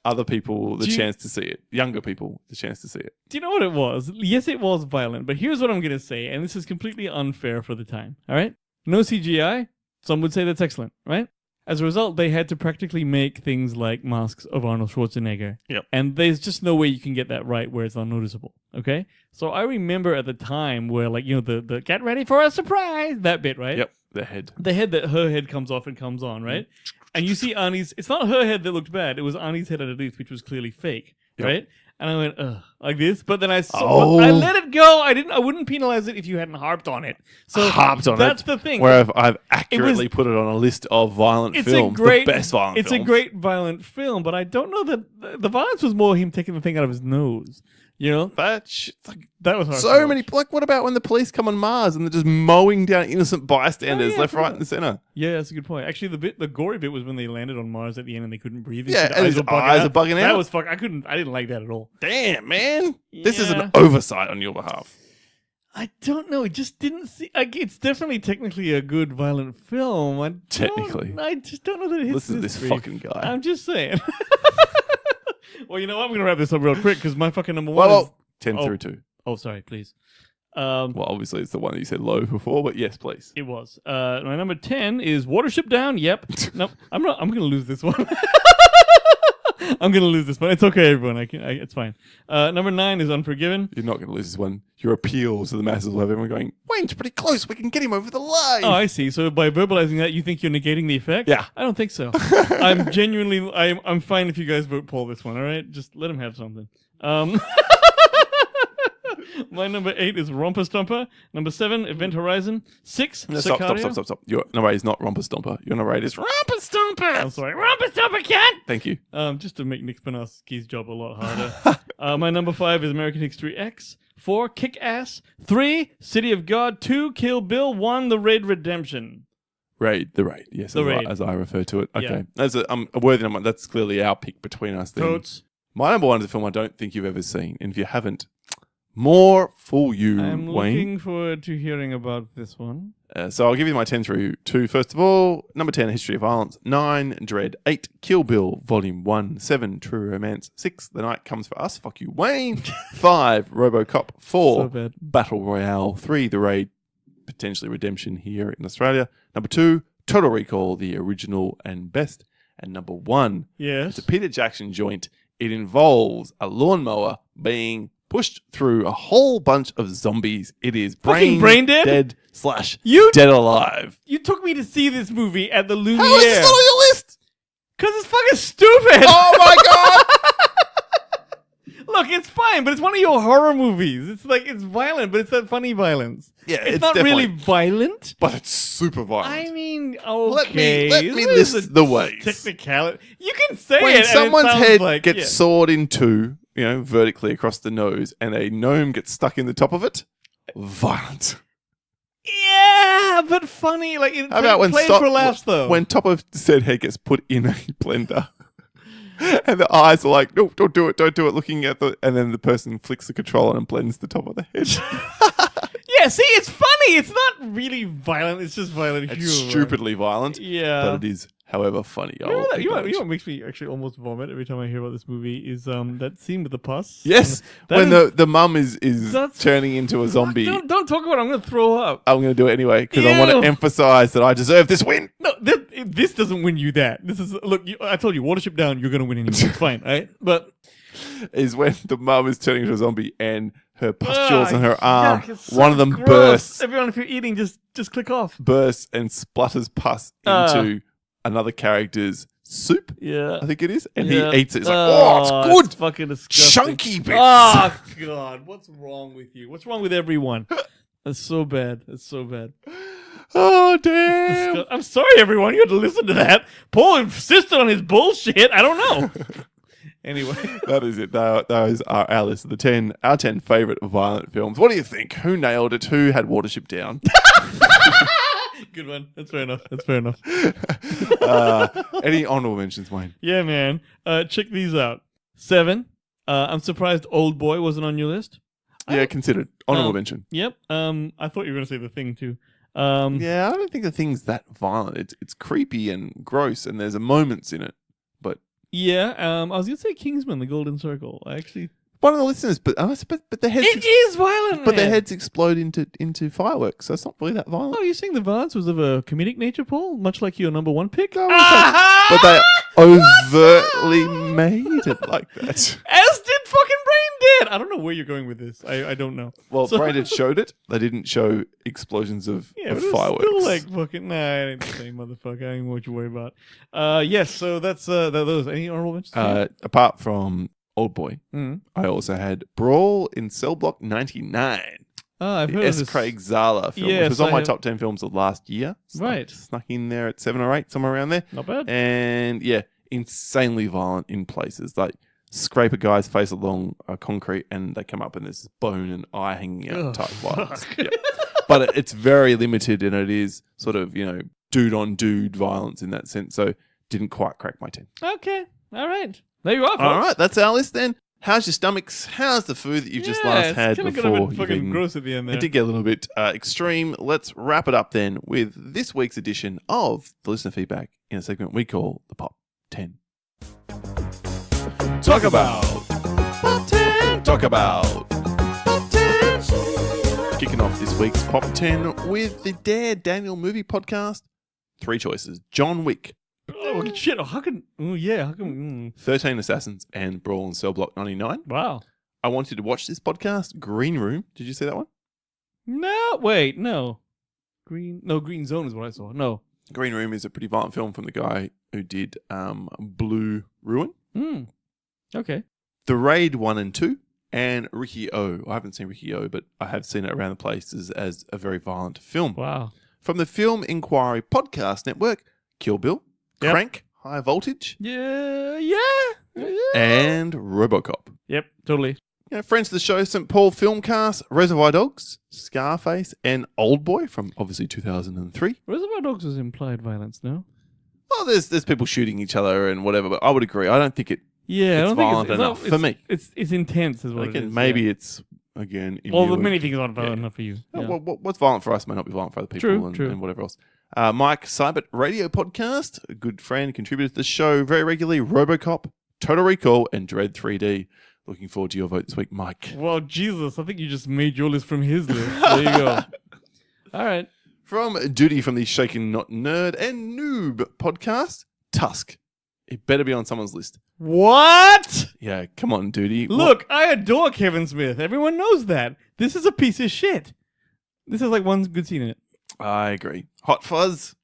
other people the chance to see it. Younger people the chance to see it. Do you know what it was? Yes, it was violent, but here's what I'm going to say, and this is completely unfair for the time, all right? No CGI. Some would say that's excellent, right? As a result, they had to practically make things like masks of Arnold Schwarzenegger. Yep. And there's just no way you can get that right where it's unnoticeable, okay? So I remember at the time where, like, you know, the get ready for a surprise, that bit, right? Yep, the head. The head that her head comes off and comes on, right? And you see Arnie's, it's not her head that looked bad, it was Arnie's head underneath, which was clearly fake, Yep. right? And I went, ugh, like this. But then I saw, Oh. I let it go. I wouldn't penalize it if you hadn't harped on it. So Harped on that's it. the thing. Where I've accurately put it on a list of violent It's films. a great, the best violent it's films. a great violent film, but I don't know that the violence was more him taking the thing out of his nose. You know, That shit's like that was hard to so watch. many. Like, what about when the police come on Mars and they're just mowing down innocent bystanders yeah, left, I right, forgot. and center? Yeah, that's a good point. Actually, the gory bit was when they landed on Mars at the end and they couldn't breathe. Yeah, The and his were bugging eyes out. are bugging That out. was fuck. I didn't like that at all. Damn, man, this is Yeah. an oversight on your behalf. I don't know. It just didn't see. Like, it's definitely technically a good violent film. Technically. I just don't know that it hits Listen to this brief. fucking guy. I'm just saying. Well, you know what? I'm gonna wrap this up real quick because my fucking number one. Well, is... 10 Oh. through 2. Oh, sorry, please. Well, obviously it's the one that you said low before, but yes, please. It was. My number 10 is Watership Down. Yep. Nope. I'm going to lose this one. I'm going to lose this one. It's okay, everyone. It's fine. Number 9 is Unforgiven. You're not going to lose this one. Your appeal to the masses will have everyone going, Wayne's pretty close. We can get him over the line. Oh, I see. So by verbalizing that, you think you're negating the effect? Yeah. I don't think so. I'm genuinely... I'm fine if you guys vote Paul this one, all right? Just let him have something. My number 8 is Romper Stomper. Number 7, Event Horizon. 6, No, Sicario. stop. Your number 8 is not Romper Stomper. Your number 8 is Romper Stomper. I'm sorry. Romper Stomper cat! Thank you. Just to make Nick Spinowski's job a lot harder. My number 5 is American History X. 4, Kick-Ass. 3, City of God. 2, Kill Bill. 1, The Raid Redemption. The Raid. Yes, as I refer to it. Okay. Yeah. That's a worthy number. That's clearly our pick between us then. Totes. My number 1 is a film I don't think you've ever seen. And if you haven't, more fool you, I'm Wayne. looking forward to hearing about this one. So I'll give you my 10 through 2. First of all, number 10, History of Violence. 9, Dread. 8, Kill Bill, Volume 1. 7, True Romance. 6, The Night Comes for Us. Fuck you, Wayne. 5, RoboCop. 4, So bad. Battle Royale. 3, The Raid. Potentially Redemption here in Australia. Number 2, Total Recall, the original and best. And number 1, Yes. it's a Peter Jackson joint. It involves a lawnmower being pushed through a whole bunch of zombies. It is Fucking Brain Dead? dead / You- dead alive. You took me to see this movie at the Lumiere. How is this not on your list? Because it's fucking stupid. Oh my god! Look, it's fine, but it's one of your horror movies. It's like, it's violent, but it's that funny violence. Yeah, it's not really definitely- violent. But it's super violent. I mean, okay. Let me There's list a the ways. Technicality. You can say When it. someone's and it sounds head like, gets yeah. sawed in two, vertically across the nose, and a gnome gets stuck in the top of it, violent. Yeah, but funny. Like, it's How about when played for laughs, though. when top of said head gets put in a blender, and the eyes are like, no, don't do it, looking at and then the person flicks the controller and blends the top of the head. Yeah, see, it's funny. It's not really violent. It's just violent humor. It's stupidly violent, Yeah. but it is, however, funny. You know, you know what makes me actually almost vomit every time I hear about this movie is that scene with the pus. Yes, That when is- the mum is That's- turning into a zombie. Don't talk about it. I'm going to throw up. I'm going to do it anyway because I want Ew. to emphasize that I deserve this win. No, this doesn't win you that. This is, look, I told you, Watership Down, you're going to win anyway. It's fine, right? But Is when the mum is turning into a zombie and her pustules on her yuck, arm, it's so one of them gross. bursts Everyone, if you're eating, just click off. and splutters pus into another character's soup, Yeah. I think it is, and Yeah. he eats it. It's like, oh, it's good. It's fucking disgusting. Chunky bits. Oh, God. What's wrong with you? What's wrong with everyone? That's so bad. That's so bad. Oh, damn. I'm sorry, everyone. You had to listen to that. Paul insisted on his bullshit. I don't know. Anyway. That is it. Those are our list of the our 10 favorite violent films. What do you think? Who nailed it? Who had Watership Down? Good one. That's fair enough. That's fair enough. Any honorable mentions, Wayne? Yeah, man. Check these out. 7. I'm surprised Old Boy wasn't on your list. Yeah, considered. Honorable mention. Yep. I thought you were going to say The Thing, too. Yeah, I don't think the thing's that violent. It's creepy and gross, and there's moments in it. But Yeah. I was going to say Kingsman, The Golden Circle. I actually... one of the listeners, but the heads, It is violent, but their man. heads explode into fireworks. So it's not really that violent. Oh, you're saying the violence was of a comedic nature, Paul? Much like your number 1 pick? No, but they overtly made it like that. As did fucking Brain Dead. I don't know where you're going with this. I don't know. Well, So- Brandon showed it. They didn't show explosions of Yeah, but it's fireworks. still like fucking. Nah, I didn't say motherfucker. I don't know what you worry about. Yes. So that's those. Any honorable mentions? Apart from Old Boy, Mm. I also had Brawl in Cell Block 99. I've The heard of S. this. Craig Zala film, Yes, which was on I my have- top 10 films of last year. Right. Snuck in there at 7 or 8, somewhere around there. Not bad. And yeah, insanely violent in places. Like scrape a guy's face along concrete and they come up and there's bone and eye hanging out Oh, type violence. fuck. Yeah. But it's very limited and it is sort of, dude on dude violence in that sense. So didn't quite crack my 10. Okay. All right. There you are. Folks. All right, that's our list then. How's your stomachs? How's the food that you've just last had Kind of got before? a bit you've fucking eaten? gross at the end there. It did get a little bit extreme. Let's wrap it up then with this week's edition of the listener feedback in a segment we call the Pop 10. Talk about Pop 10. Talk about Pop 10. Kick this week's Pop 10 with the Dare Daniel Movie Podcast. 3 choices. John Wick, Oh, shit. How can... Oh, yeah. How can... 13 Assassins, and Brawl in Cell Block 99. Wow. I wanted to watch this podcast. Green Room. Did you see that one? No. Wait. No. Green Zone is what I saw. No. Green Room is a pretty violent film from the guy who did Blue Ruin, Okay. The Raid 1 and 2, and Ricky O. I haven't seen Ricky O, but I have seen it around the places as a very violent film. Wow. From the Film Inquiry Podcast Network, Kill Bill, Yep. Crank, High Voltage, Yeah. and RoboCop. Yep. Totally. You know, friends of the show, St. Paul Filmcast, Reservoir Dogs, Scarface, and Old Boy from obviously 2003. Reservoir Dogs was implied violence, no? Well, there's people shooting each other and whatever, but I would agree. I don't think Yeah, I it's don't violent think enough for me. It's intense, is what it Again, is. maybe yeah. it's again. Well, immune. many things aren't violent Yeah. enough for you. Oh, Yeah. what's violent for us may not be violent for other people True. and whatever else. Mike Seibert Radio Podcast, a good friend, contributor to the show very regularly. RoboCop, Total Recall, and Dread 3D. Looking forward to your vote this week, Mike. Well, Jesus, I think you just made your list from his list. There you go. All right. From Duty from the Shaken Not Nerd and Noob Podcast, Tusk. It better be on someone's list. What? Yeah, come on, Duty. Look, I adore Kevin Smith. Everyone knows that. This is a piece of shit. This has like one good scene in it. I agree. Hot Fuzz,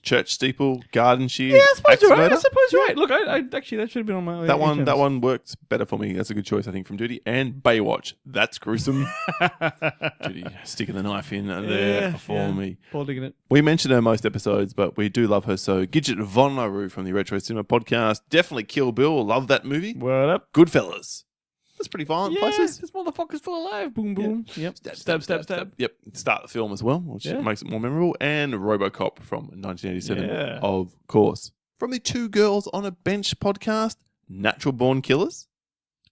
Church Steeple, Garden Shears. Yeah, I suppose you're right. I Excavator. suppose you're right. Look, I actually that should have been on my. That one works better for me. That's a good choice, I think, from Duty. And Baywatch. That's gruesome. Judy sticking the knife in there for me. Paul digging it. We mention her most episodes, but we do love her. So Gidget Von LaRue from the Retro Cinema Podcast. Definitely Kill Bill. Love that movie. What up? Goodfellas. That's pretty violent Yeah, places. this motherfucker's still alive. Boom, boom. Yep. Stab. Yep. Start the film as well, which makes it more memorable. And RoboCop from 1987, Yeah. of course. From the Two Girls on a Bench podcast, Natural Born Killers.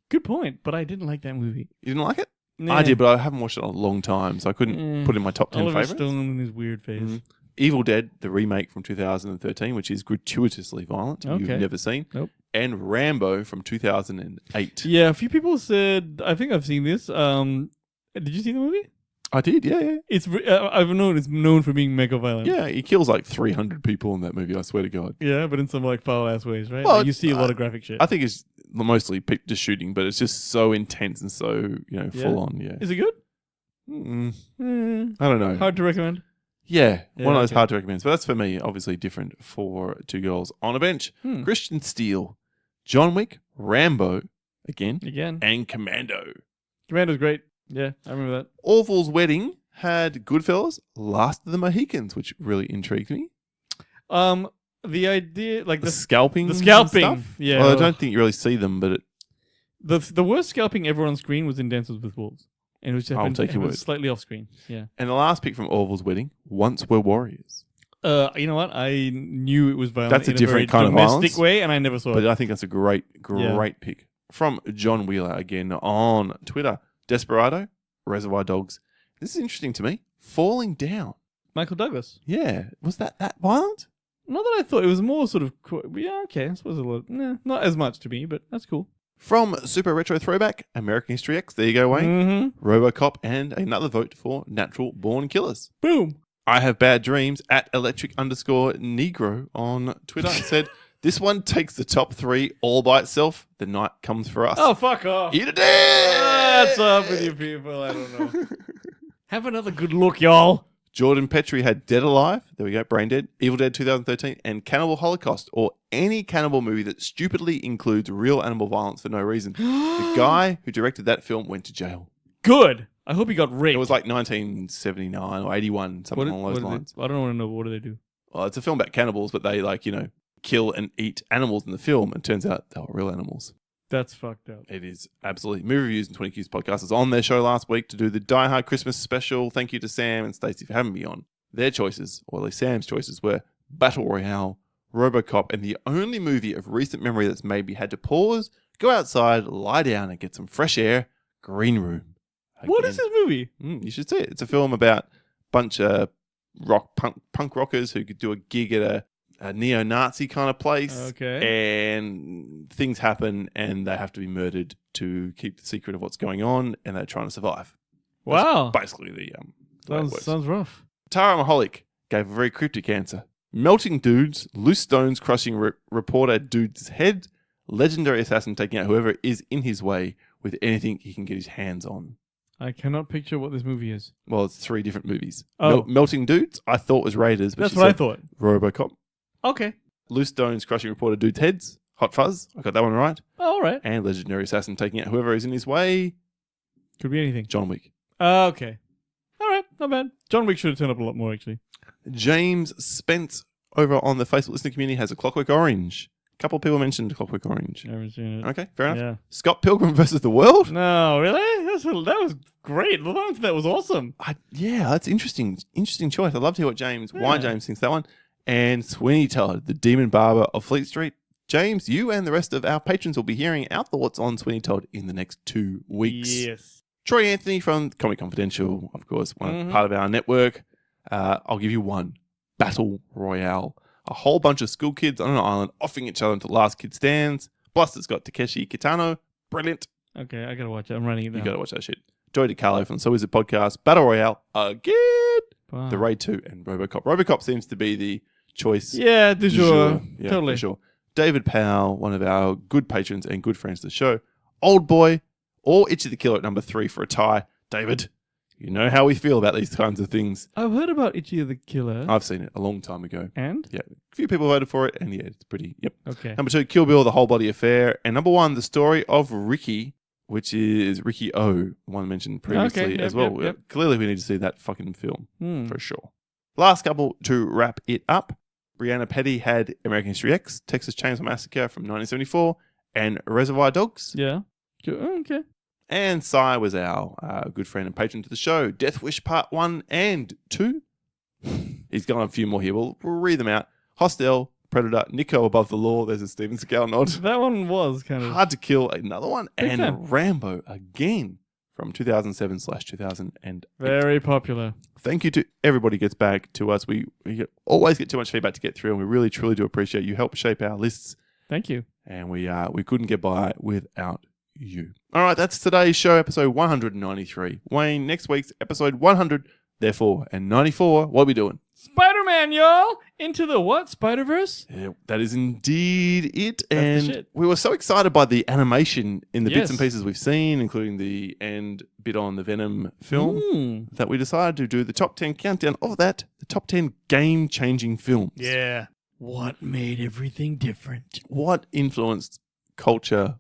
Good point, but I didn't like that movie. You didn't like it? Nah. I did, but I haven't watched it in a long time, so I couldn't put it in my top 10 Oliver favorites. Stone with his weird face. Evil Dead, the remake from 2013, which is gratuitously violent. Okay. You've never seen. Nope. And Rambo from 2008. Yeah, a few people said. I think I've seen this. Did you see the movie? I did, yeah. It's I've known it's known for being mega violent. Yeah, he kills like 300 people in that movie, I swear to God. Yeah, but in some like foul ass ways, right? Well, Like, you see a lot of graphic shit. I think it's mostly just shooting, but it's just so intense and so, full on, yeah. Is it good? I don't know. Hard to recommend. Yeah, one of those okay. hard to recommend. But that's for me, obviously different for Two Girls on a Bench. Christian Steele, John Wick, Rambo, again, and Commando. Commando's great. Yeah, I remember that. Orville's Wedding had Goodfellas, Last of the Mohicans, which really intrigued me. The idea, like The scalping. the scalping. Stuff. Yeah. Well, I don't think you really see them, but the worst scalping ever on screen was in Dances with Wolves, and it was I'll take your word. slightly off screen. Yeah. And the last pick from Orville's Wedding, Once Were Warriors. You know what? I knew it was violent. That's a in different very kind of domestic violence. way, and I never saw But it. I think that's a great pick. From John Wheeler, again, on Twitter. Desperado, Reservoir Dogs. This is interesting to me. Falling Down. Michael Douglas. Yeah. Was that violent? Not that I thought it was more sort of. Yeah, okay. I suppose a little. Nah, not as much to me, but that's cool. From Super Retro Throwback, American History X. There you go, Wayne. Mm-hmm. RoboCop, and another vote for Natural Born Killers. Boom. I Have Bad Dreams at electric_Negro on Twitter said, this one takes the top 3 all by itself. The night comes for us. Oh, fuck off. Eat a dick! What's up with you people? I don't know. Have another good look, y'all. Jordan Petrie had Dead Alive. There we go. Brain Dead. Evil Dead 2013. And Cannibal Holocaust, or any cannibal movie that stupidly includes real animal violence for no reason. The guy who directed that film went to jail. Good. I hope he got raped. It was like 1979 or 81, something along those lines. I don't want to know. What do they do? Well, it's a film about cannibals, but they kill and eat animals in the film. And it turns out they were real animals. That's fucked up. It is absolutely. Movie Reviews and 20 Qs podcast is on their show last week to do the Die Hard Christmas special. Thank you to Sam and Stacey for having me on. Their choices, or at least Sam's choices, were Battle Royale, RoboCop, and the only movie of recent memory that's maybe had to pause, go outside, lie down, and get some fresh air, Green Room. What is this movie? You should see it. It's a film about a bunch of punk rockers who could do a gig at a neo-Nazi kind of place. Okay. And things happen and they have to be murdered to keep the secret of what's going on, and they're trying to survive. Wow. Basically the way it works. Sounds rough. Tara Mahalik gave a very cryptic answer. Melting dudes, loose stones crushing reporter dude's head, legendary assassin taking out whoever is in his way with anything he can get his hands on. I cannot picture what this movie is. Well, it's 3 different movies. Oh. Melting dudes, I thought was Raiders, but That's she what I said thought. RoboCop. Okay. Loose stones crushing reporter dude's heads, Hot Fuzz. I got that one right. Oh, all right. And legendary assassin taking out whoever is in his way, Could be anything. John Wick. Okay. All right. Not bad. John Wick should have turned up a lot more, actually. James Spence over on the Facebook listener community has a Clockwork Orange. A couple of people mentioned Clockwork Orange. I haven't seen it. Okay, fair enough. Yeah. Scott Pilgrim versus the World. No, really? That was great. That was awesome. Yeah, that's interesting. Interesting choice. I'd love to hear why Yeah. James thinks that one. And Sweeney Todd, the Demon Barber of Fleet Street. James, you and the rest of our patrons will be hearing our thoughts on Sweeney Todd in the next 2 weeks. Yes. Troy Anthony from Comic Confidential, of course, part of our network. I'll give you one. Battle Royale. A whole bunch of school kids on an island offing each other until last kid stands. Plus, it's got Takeshi Kitano. Brilliant. Okay, I gotta watch it. I'm running it down. You got to watch that shit. Joey DiCarlo from So Is It Podcast. Battle Royale again. Wow. The Raid 2 and RoboCop. RoboCop seems to be the choice. Yeah, du jour. Yeah, Totally. for sure. David Powell, one of our good patrons and good friends of the show. Old Boy or Itchy the Killer at number 3 for a tie. David, you know how we feel about these kinds of things. I've heard about Itchy the Killer. I've seen it a long time ago. And? Yeah, a few people voted for it, and yeah, it's pretty, yep. Okay. Number 2, Kill Bill, The Whole Body Affair. And number 1, The Story of Ricky, which is Ricky O, the one mentioned previously Okay, yep, as well. yep. Clearly, we need to see that fucking film, Hmm. for sure. Last couple to wrap it up. Brianna Petty had American History X, Texas Chainsaw Massacre from 1974, and Reservoir Dogs. Yeah. Okay. And Cy was our good friend and patron to the show. Death Wish Part 1 and 2. He's got a few more here. We'll read them out. Hostel, Predator, Nico Above the Law. There's a Steven Seagal nod. That one was kind of... Hard to Kill, another one. Big and fan. Rambo again from 2007/2008. Very popular. Thank you to everybody who gets back to us. We always get too much feedback to get through, and we really, truly do appreciate you. Help shape our lists, Thank you. and we couldn't get by without you. All right, that's today's show, episode 193. Wayne, next week's episode 100, therefore, and 94, what are we doing? Spider-Man, y'all! Into the what? Spider-Verse? Yeah, that is indeed it. the And shit. we were so excited by the animation in the bits Yes. and pieces we've seen, including the end bit on the Venom film, that we decided to do the top 10 countdown of that, the top 10 game-changing films. Yeah. What made everything different? What influenced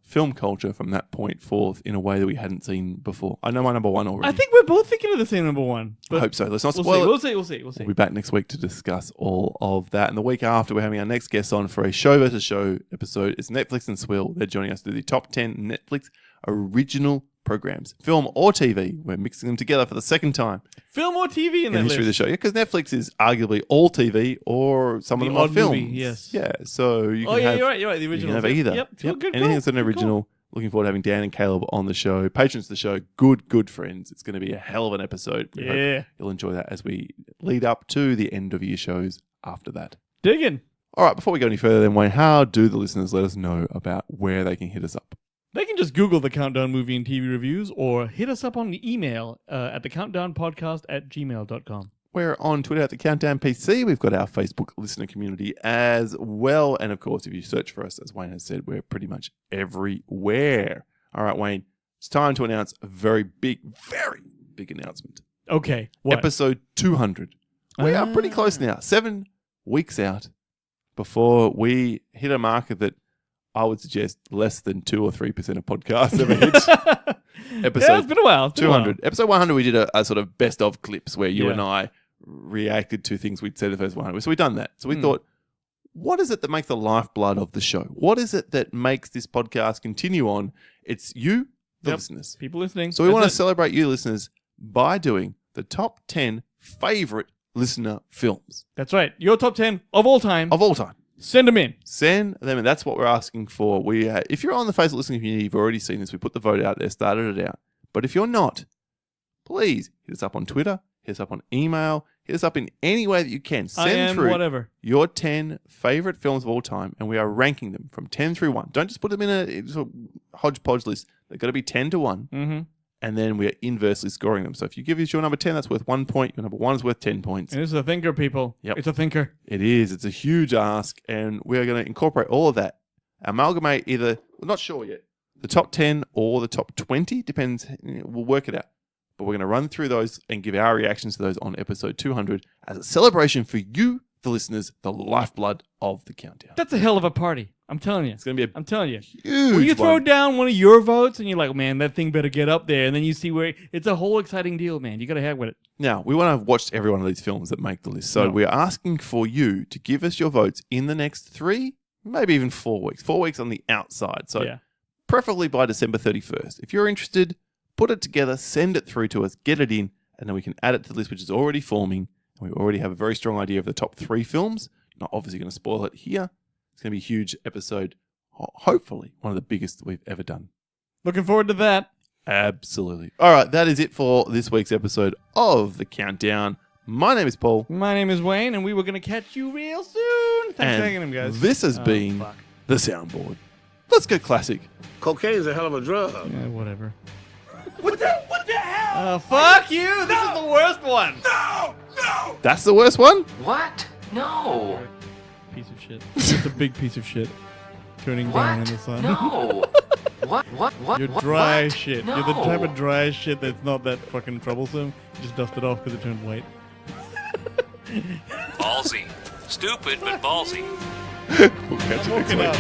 film culture from that point forth in a way that we hadn't seen before? I know my number one already. I think we're both thinking of the same number one. I hope so. Let's not We'll spoil it. We'll see. We'll be back next week to discuss all of that. And the week after, we're having our next guest on for a show versus show episode. It's Netflix and Swill. They're joining us to do the top 10 Netflix original programs, film or TV. We're mixing them together for the second time Film or TV in in that the history of the list? show. Yeah, because Netflix is arguably all TV or some of The them are odd films. movie, yes. Yeah, so you can Oh, yeah, have, you're right. The you original. can have either. Yep. Good Anything call. that's an Good call. original. Looking forward to having Dan and Caleb on the show. Patrons of the show, good friends. It's going to be a hell of an episode. We hope Yeah. you'll enjoy that as we lead up to the end of year shows after that. Digging. All right, before we go any further, then Wayne, how do the listeners let us know about where they can hit us up? They can just Google the Countdown Movie and TV Reviews or hit us up on the email at thecountdownpodcast@gmail.com. We're on Twitter at the Countdown PC. We've got our Facebook listener community as well. And of course, if you search for us, as Wayne has said, we're pretty much everywhere. All right, Wayne, it's time to announce a very big announcement. Okay. What? Episode 200. We are pretty close now. 7 weeks out before we hit a marker that I would suggest less than 2 or 3% of podcasts ever hit. Episode Yeah, it's been a while. It's been a while. 200. Episode 100, we did a sort of best of clips where you Yeah. and I reacted to things we'd said the first 100. So we've done that. So we thought, what is it that makes the lifeblood of the show? What is it that makes this podcast continue on? It's you, the listeners. People listening. So we want to That's it. celebrate you, listeners, by doing the top 10 favorite listener films That's right. Your top 10 of all time. of all time. Send them in. Send them, and that's what we're asking for. If you're on the Facebook listening community, you've already seen this. We put the vote out there, started it out. But if you're not, please hit us up on Twitter, hit us up on email, hit us up in any way that you can. Send through whatever. your 10 favorite films of all time, and we are ranking them from 10 through 1. Don't just put them in a sort of hodgepodge list. They've got to be 10 to 1. Mm-hmm. and then we are inversely scoring them. So if you give us your number 10, that's worth 1 point. Your number 1 is worth 10 points. And this is a thinker, people. Yep. It's a thinker. It is. It's a huge ask, and we're going to incorporate all of that. Amalgamate either, we're not sure yet, the top 10 or the top 20. Depends. We'll work it out. But we're going to run through those and give our reactions to those on episode 200 as a celebration for you, the listeners, the lifeblood of the countdown. That's a hell of a party. I'm telling you. It's going to be a I'm telling you. huge When you throw one. down one of your votes and you're like, man, that thing better get up there. And then you see where it's a whole exciting deal, man. You got to have with it. Now, we want to have watched every one of these films that make the list. So we're asking for you to give us your votes in the next 3, maybe even 4 weeks. 4 weeks on the outside. So preferably by December 31st. If you're interested, put it together, send it through to us, get it in, and then we can add it to the list, which is already forming. And we already have a very strong idea of the top 3 films. Not obviously going to spoil it here. It's going to be a huge episode. Hopefully, one of the biggest that we've ever done. Looking forward to that. Absolutely. All right, that is it for this week's episode of The Countdown. My name is Paul. My name is Wayne, and we were going to catch you real soon. Thanks for And hanging in, guys. this has been the soundboard. Let's go classic. Cocaine's a hell of a drug. Yeah, whatever. What the hell? Fuck you! This is the worst one! No! That's the worst one? What? No. Piece of shit. It's a big piece of shit. Turning down in the sun. No. What? You're dry What? shit. No. You're the type of dry shit that's not that fucking troublesome. You just dust it off because it turned white. Ballsy. Stupid, but ballsy. We'll catch you next Woken week. up.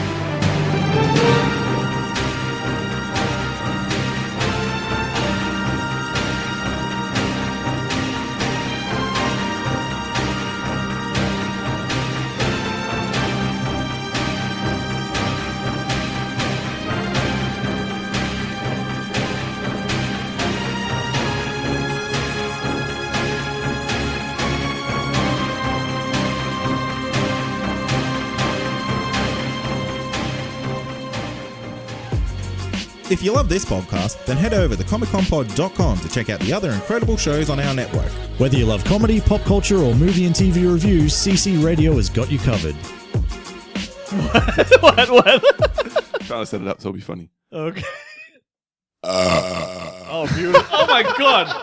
If you love this podcast, then head over to comicconpod.com to check out the other incredible shows on our network. Whether you love comedy, pop culture, or movie and TV reviews, CC Radio has got you covered. What? Trying to set it up so it'll be funny. Okay. Oh, beautiful. Oh, my God.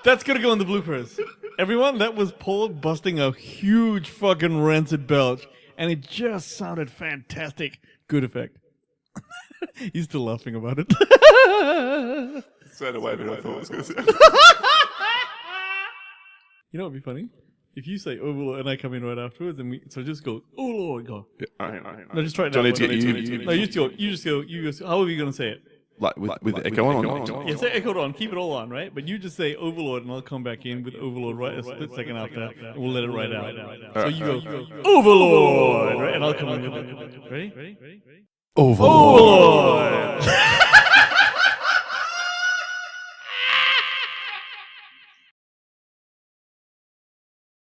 That's going to go in the bloopers. Everyone, that was Paul busting a huge fucking rancid belch, and it just sounded fantastic. Good effect. He's still laughing about it. Said away, but I thought it was going to You know what would be funny? If you say Overlord and I come in right afterwards, and so just go, oh Lord, go. No, just try it. Do I now. need to get you? No, you just go. How are you going to say it? Like with the echo on? Yeah, say echo on. Keep it all on, right? But you just say Overlord, and I'll come back in with Overlord right a split second after, and we'll let it ride out. So you go, Overlord, right? And I'll come in with it. Ready? Overlord.